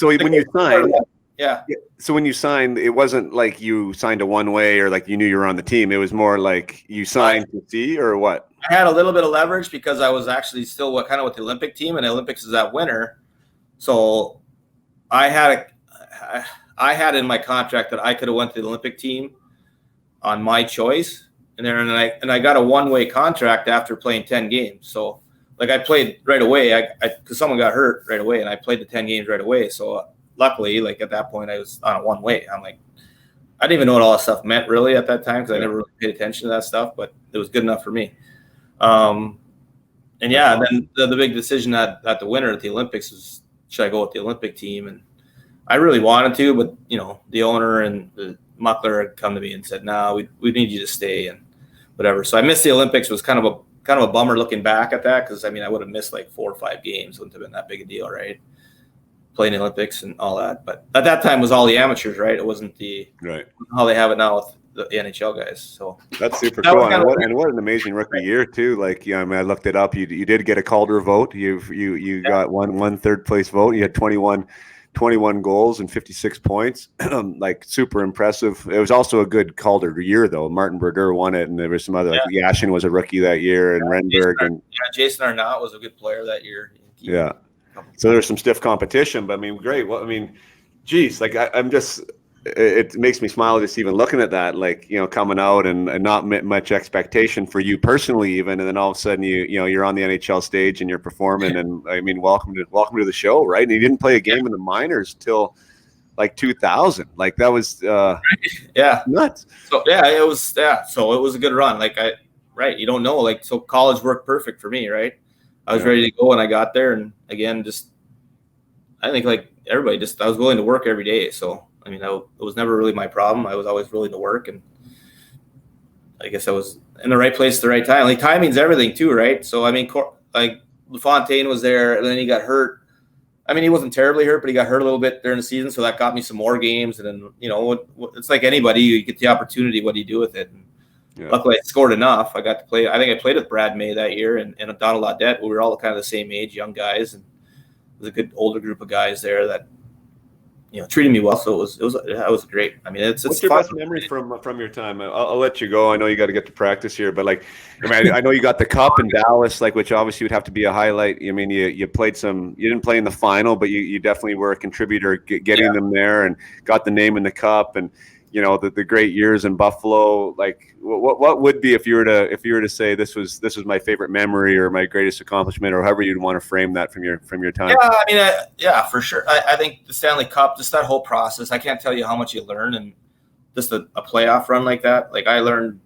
when you signed, yeah. So when you signed, it wasn't like you signed a one way or like you knew you were on the team. It was more like you signed to see, or what? I had a little bit of leverage because I was actually still kind of with the Olympic team, and the Olympics is that winter. So I had in my contract that I could have went to the Olympic team on my choice, and I got a one-way contract after playing 10 games. So like I played right away, because someone got hurt right away, and I played the 10 games right away. So luckily, like at that point, I was on a one-way. I'm like, I didn't even know what all that stuff meant really at that time because I never really paid attention to that stuff, but it was good enough for me. And then the big decision at the winter at the Olympics was, should I go with the Olympic team? And I really wanted to, but the owner and the Muckler had come to me and said, "No, we need you to stay," and whatever. So I missed the Olympics. It was kind of a bummer looking back at that because I would have missed like 4 or 5 games. Wouldn't have been that big a deal, right? Playing the Olympics and all that, but at that time it was all the amateurs, right? It wasn't how they have it now with the NHL guys. So that's super cool. And what an amazing rookie year too. Like, I looked it up. You did get a Calder vote. You got one third place vote. You had 21 goals and 56 points. Like, super impressive. It was also a good Calder year though. Martin Brodeur won it, and there was some other like Yashin was a rookie that year, and Renberg Jason Arnott was a good player that year. So there's some stiff competition, but great. Well, geez, like I'm just it makes me smile just even looking at that, like, coming out and not much expectation for you personally even, and then all of a sudden you're on the NHL stage and you're performing, and I mean, welcome to the show, right? And you didn't play a game in the minors till like 2000. Like that was nuts. So it was a good run. You don't know, like, so college worked perfect for me, right? I was ready to go when I got there, and again, I think like everybody, I was willing to work every day. So I mean, it was never really my problem. I was always willing to work, and I guess I was in the right place at the right time. Like, timing's everything too, right? So I mean, like LaFontaine was there, and then he got hurt. I mean, he wasn't terribly hurt, but he got hurt a little bit during the season, so that got me some more games. And then, it's like anybody, you get the opportunity. What do you do with it? And luckily, I scored enough. I got to play. I think I played with Brad May that year and Donald Audette. We were all kind of the same age, young guys, and it was a good older group of guys there that treated me well. So it was great. I mean, it's what's your best memory from your time? I'll let you go. I know you got to get to practice here, but like, I mean, I know you got the cup in Dallas, like, which obviously would have to be a highlight. I mean, you played you didn't play in the final, but you definitely were a contributor getting them there and got the name in the cup, and the great years in Buffalo. Like, what would be if you were to say this was my favorite memory or my greatest accomplishment, or however you'd want to frame that from your time? Yeah, I mean, for sure. I think the Stanley Cup, just that whole process, I can't tell you how much you learn, and just a playoff run like that. Like, I learned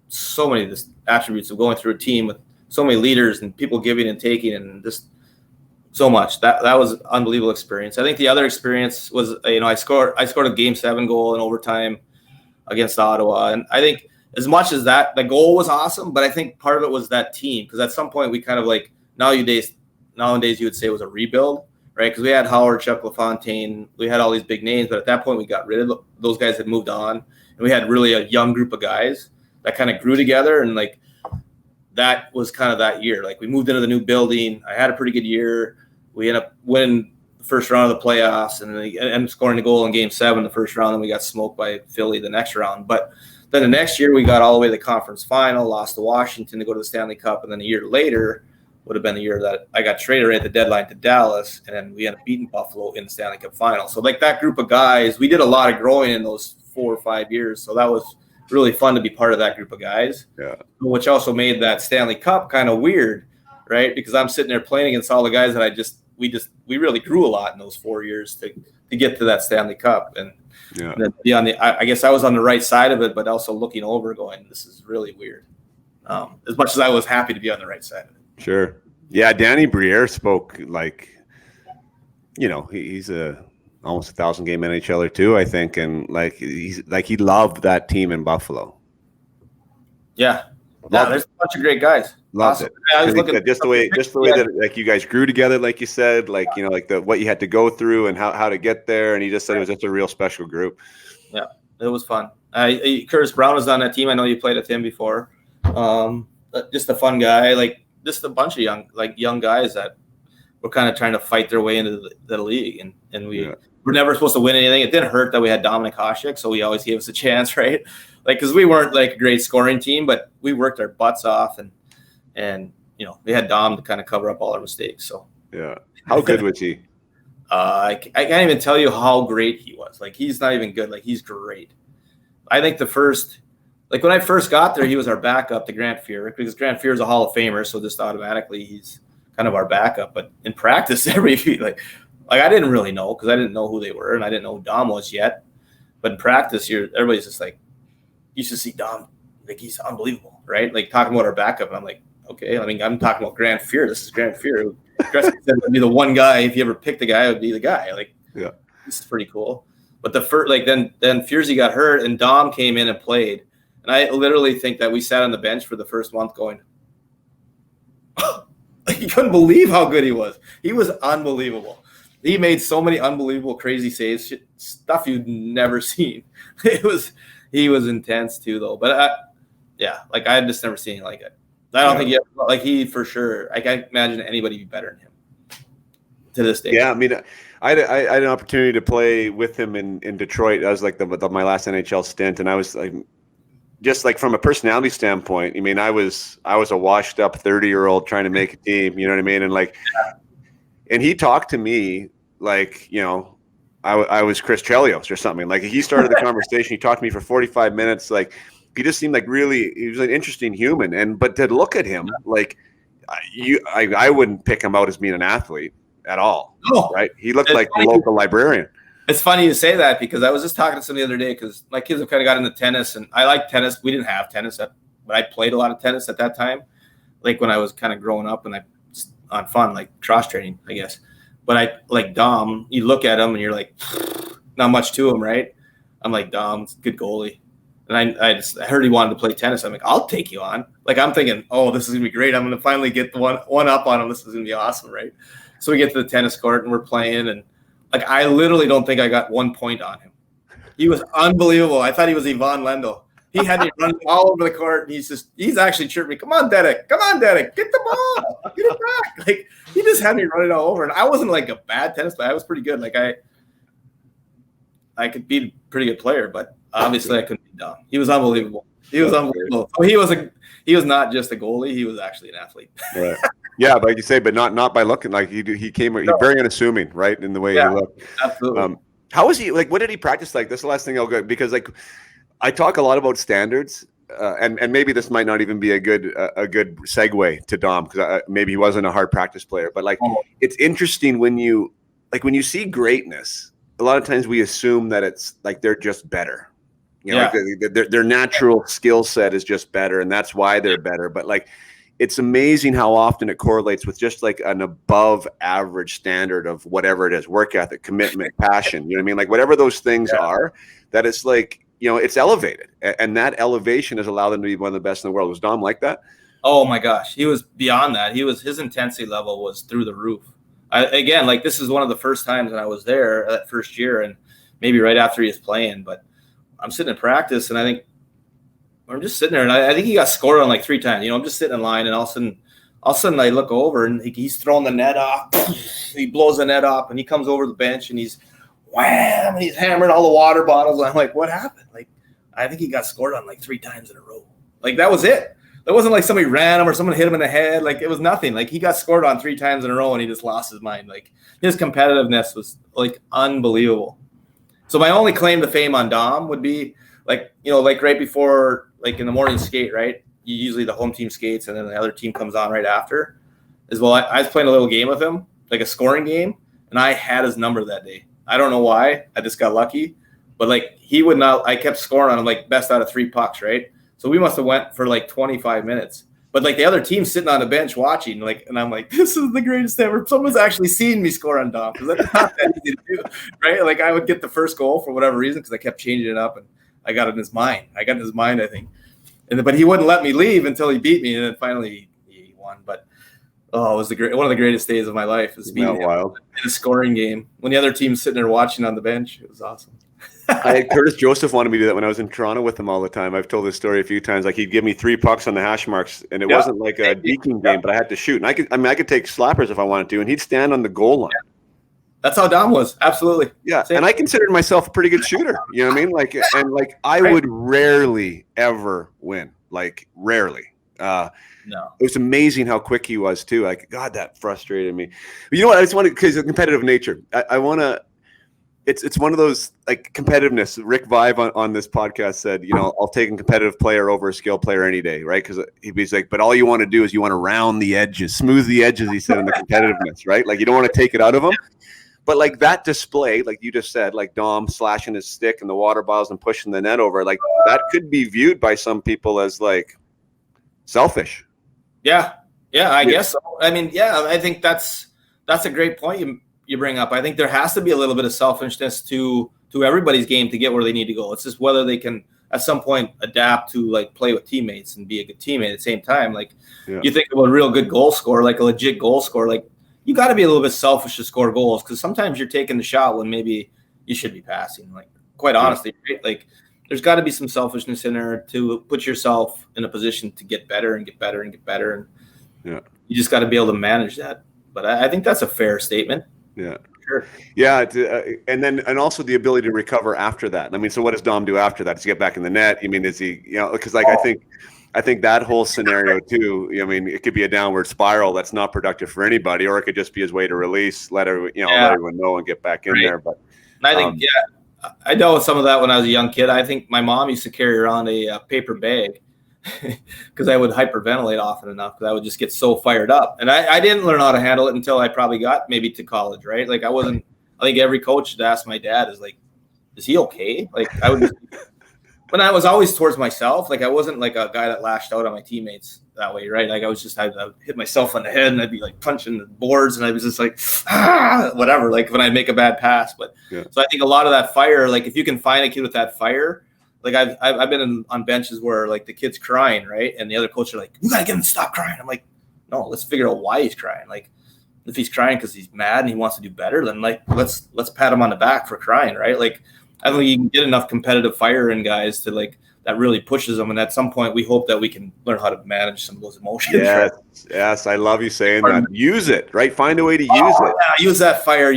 so many of the attributes of going through a team with so many leaders and people giving and taking, and just so much. That was an unbelievable experience. I think the other experience was, I scored a Game 7 goal in overtime against Ottawa, and I think as much as that, the goal was awesome, but I think part of it was that team, because at some point we kind of, like, nowadays you would say it was a rebuild, right? Because we had Howard, Chuck LaFontaine, we had all these big names, but at that point we got rid of those guys, had moved on, and we had really a young group of guys that kind of grew together, and like that was kind of that year. Like, we moved into the new building. I had a pretty good year. We ended up winning the first round of the playoffs, and then scoring a goal in Game 7 the first round. Then we got smoked by Philly the next round. But then the next year we got all the way to the conference final, lost to Washington to go to the Stanley Cup, and then a year later would have been the year that I got traded right at the deadline to Dallas, and then we ended up beating Buffalo in the Stanley Cup final. So like that group of guys, we did a lot of growing in those 4 or 5 years. So that was really fun to be part of that group of guys, which also made that Stanley Cup kind of weird, right? Because I'm sitting there playing against all the guys that we really grew a lot in those 4 years to get to that Stanley Cup, and then be on I guess I was on the right side of it, but also looking over, going, this is really weird. As much as I was happy to be on the right side of it. Sure. Yeah, Danny Briere spoke like, he's almost 1,000 game NHLer too, I think, and like he loved that team in Buffalo. Yeah, there's a bunch of great guys. Loved it. I was looking just the way that, like, you guys grew together, like you said, like, like what you had to go through and how to get there, and he just said it was just a real special group. Yeah, it was fun. Curtis Brown was on that team. I know you played with him before. Just a fun guy, like just a bunch of young guys that were kind of trying to fight their way into the league, and we were never supposed to win anything. It didn't hurt that we had Dominik Hasek, so he always gave us a chance, right? Like, because we weren't like a great scoring team, but we worked our butts off, and we had Dom to kind of cover up all our mistakes. So how good was he? I can't even tell you how great he was. Like, he's not even good. Like, he's great. I think when I first got there, he was our backup to Grant Fuhr, because Grant Fuhr is a Hall of Famer, so just automatically he's kind of our backup. But in practice, like I didn't really know, because I didn't know who they were, and I didn't know who Dom was yet. But in practice, everybody's just like, you should see Dom. Like, he's unbelievable, right? Like, talking about our backup, and I'm like, okay. I mean, I'm talking about Grant Fuhr. This is Grant Fuhr. Gretzky said would be the one guy. If you ever picked a guy, it would be the guy. Like, this is pretty cool. But the first, like, then Furzy got hurt, and Dom came in and played. And I literally think that we sat on the bench for the first month going, like, you couldn't believe how good he was. He was unbelievable. He made so many unbelievable, crazy saves, stuff you'd never seen. He was intense too, though. But like, I had just never seen like it. I don't think he for sure. I can't imagine anybody be better than him to this day. Yeah, I mean, I had an opportunity to play with him in Detroit. That was like my last NHL stint, and I was like, just like from a personality standpoint, I mean, I was a washed up 30-year-old trying to make a team. You know what I mean? And like, and he talked to me like, I was Chris Chelios or something. Like he started the conversation. He talked to me for 45 minutes. Like he just seemed like he was an interesting human. But to look at him, like I wouldn't pick him out as being an athlete at all. No. Right? He looked like the local librarian. It's funny you say that because I was just talking to somebody the other day because my kids have kind of got into tennis and I like tennis. We didn't have tennis, but I played a lot of tennis at that time, like when I was kind of growing up and on fun, like cross training, I guess. But I like Dom, you look at him and you're like, not much to him, right? I'm like, Dom's good goalie. And I heard he wanted to play tennis. I'm like, I'll take you on. Like I'm thinking, oh, this is gonna be great. I'm gonna finally get the one up on him. This is gonna be awesome, right? So we get to the tennis court and we're playing and like I literally don't think I got 1 point on him. He was unbelievable. I thought he was Ivan Lendl. He had me running all over the court, and he's actually chirping me, "Come on, Derek! Come on, Derek! Get the ball! Get it back!" Like he just had me running all over, and I wasn't like a bad tennis player. I was pretty good. Like I could be a pretty good player, but obviously I couldn't be Dom. He was unbelievable. He was unbelievable. So he was not just a goalie. He was actually an athlete. Right. Yeah, but like you say, but not by looking like he came. He's very unassuming, right, in the way he looked. Absolutely. How was he? Like, what did he practice like? This is the last thing I'll go because like I talk a lot about standards, and maybe this might not even be a good segue to Dom because maybe he wasn't a hard practice player. But like, it's interesting when you see greatness. A lot of times we assume that it's like they're just better. You know, like their natural skill set is just better, and that's why they're better. But like, it's amazing how often it correlates with just like an above average standard of whatever it is, work ethic, commitment, passion. You know what I mean? Like whatever those things are, that it's like, you know, it's elevated. And that elevation has allowed them to be one of the best in the world. Was Dom like that? Oh my gosh. He was beyond that. His intensity level was through the roof. Again, like this is one of the first times that I was there that first year and maybe right after he was playing, but I'm sitting in practice and I think I'm just sitting there and I think he got scored on like 3 times. You know, I'm just sitting in line and all of a sudden I look over and he's throwing the net off. He blows the net off and he comes over the bench and he's wham, and he's hammering all the water bottles. And I'm like, what happened? Like, I think he got scored on like 3 times in a row. Like that was it. That wasn't like somebody ran him or someone hit him in the head. Like it was nothing. Like he got scored on 3 times in a row and he just lost his mind. Like his competitiveness was like unbelievable. So my only claim to fame on Dom would be like, you know, like right before, like in the morning skate, right? Usually the home team skates and then the other team comes on right after. As well, I was playing a little game with him, like a scoring game, and I had his number that day. I don't know why. I just got lucky. But like he would not, I kept scoring on him like best out of 3 pucks, right? So we must have went for like 25 minutes. But like the other team's sitting on the bench watching, like, and I'm like, this is the greatest ever. Someone's actually seen me score on Dom because that's not that easy to do, right? Like I would get the first goal for whatever reason because I kept changing it up and I got it in his mind. I think. But he wouldn't let me leave until he beat me, and then finally he won. But it was one of the greatest days of my life. Is beating him in a scoring game when the other team's sitting there watching on the bench. It was awesome. Curtis Joseph wanted me to do that when I was in Toronto with him all the time. I've told this story a few times. Like he'd give me 3 pucks on the hash marks, and it wasn't like a deking game, but I had to shoot. And I could take slappers if I wanted to, and he'd stand on the goal line. Yeah. That's how Dom was. Absolutely. Yeah. Same. And I considered myself a pretty good shooter. You know what I mean? Like, and like I would rarely ever win. Like rarely. No. It was amazing how quick he was too. Like, God, that frustrated me. But you know what? I just want to, because of competitive nature. I want to. It's one of those like competitiveness. Rick Vive on this podcast said, you know, I'll take a competitive player over a skill player any day, right? Because he's like, but all you want to do is you want to round the edges, smooth the edges. He said in the competitiveness, right? Like you don't want to take it out of them. But like that display, like you just said, like Dom slashing his stick and the water bottles and pushing the net over, like that could be viewed by some people as like selfish. Yeah, I guess so. I mean, I think that's a great point you bring up. I think there has to be a little bit of selfishness to everybody's game to get where they need to go. It's just whether they can at some point adapt to like play with teammates and be a good teammate at the same time. Like you think about a real good goal scorer, like a legit goal scorer, like you got to be a little bit selfish to score goals because sometimes you're taking the shot when maybe you should be passing. Like, quite honestly, right? Like, there's got to be some selfishness in there to put yourself in a position to get better and get better and get better. And you just got to be able to manage that. But I think that's a fair statement. Yeah. Sure. Yeah, and also the ability to recover after that. I mean, so what does Dom do after that? Does he get back in the net? I mean, is he, you know, because like I think that whole scenario too, I mean, it could be a downward spiral that's not productive for anybody, or it could just be his way to release, let everyone know and get back in there. But And I think, I dealt with some of that when I was a young kid. I think my mom used to carry around a paper bag because I would hyperventilate often enough because I would just get so fired up. And I didn't learn how to handle it until I probably got maybe to college, right? Like I think every coach should ask my dad is he okay? Like I would but I was always towards myself. Like I wasn't like a guy that lashed out on my teammates that way, right? Like I'd hit myself on the head and I'd be like punching the boards and I was just like, whatever, like when I'd make a bad pass. But so I think a lot of that fire, like if you can find a kid with that fire, like I've been on benches where like the kid's crying, right? And the other coach are like, you gotta get him to stop crying. I'm like, no, let's figure out why he's crying. Like if he's crying because he's mad and he wants to do better, then like let's pat him on the back for crying, right? Like I don't think you can get enough competitive fire in guys to like that really pushes them. And at some point, we hope that we can learn how to manage some of those emotions. Yes, right? Yes, I love you saying that. Use it, right? Find a way to use it. Yeah, use that fire,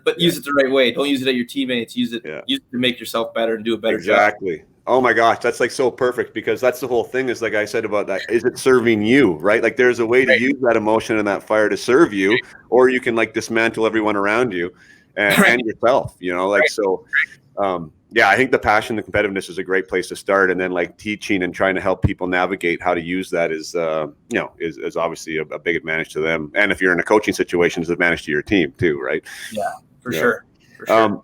but use it the right way. Don't use it at your teammates. Use it to make yourself better and do a better job. Exactly. Oh my gosh, that's like so perfect because that's the whole thing is like I said about that. Is it serving you, right? Like there's a way to use that emotion and that fire to serve you, or you can like dismantle everyone around you and yourself, so. I think the passion, the competitiveness is a great place to start. And then like teaching and trying to help people navigate how to use that is obviously a big advantage to them. And if you're in a coaching situation, it's an advantage to your team too, right? Yeah, for sure.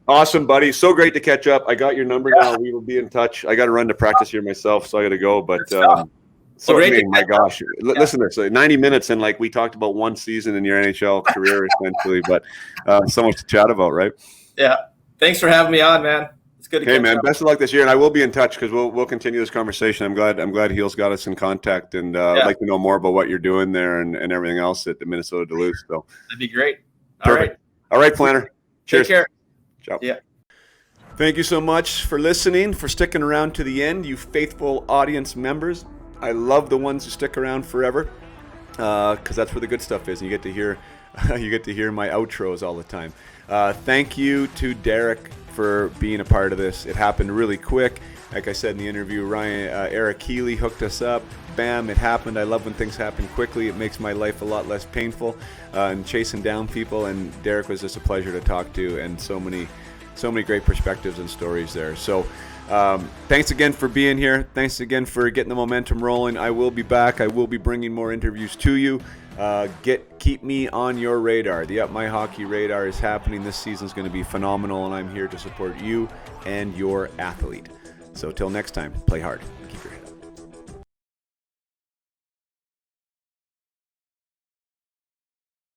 Awesome, buddy. So great to catch up. I got your number now. We will be in touch. I got to run to practice here myself, so I got to go. But my gosh, listen to this. 90 minutes and like we talked about one season in your NHL career essentially, but so much to chat about, right? Yeah. Thanks for having me on, man. It's good to Hey, man, best of luck this year, and I will be in touch because we'll continue this conversation. I'm glad Heels got us in contact, and I'd like to know more about what you're doing there and everything else at the Minnesota Duluth. So that'd be great. Perfect. All right, Planter. Cheers. Take care. Ciao. Yeah. Thank you so much for listening, for sticking around to the end, you faithful audience members. I love the ones who stick around forever because that's where the good stuff is. And you get to hear my outros all the time. Thank you to Derek for being a part of this. It happened really quick. Like I said in the interview, Eric Healy hooked us up. Bam, it happened. I love when things happen quickly. It makes my life a lot less painful and chasing down people. And Derek was just a pleasure to talk to, and so many great perspectives and stories there. So thanks again for being here. Thanks again for getting the momentum rolling. I will be back. I will be bringing more interviews to you. Keep me on your radar. The Up My Hockey radar is happening. This season is going to be phenomenal, and I'm here to support you and your athlete. So till next time, play hard.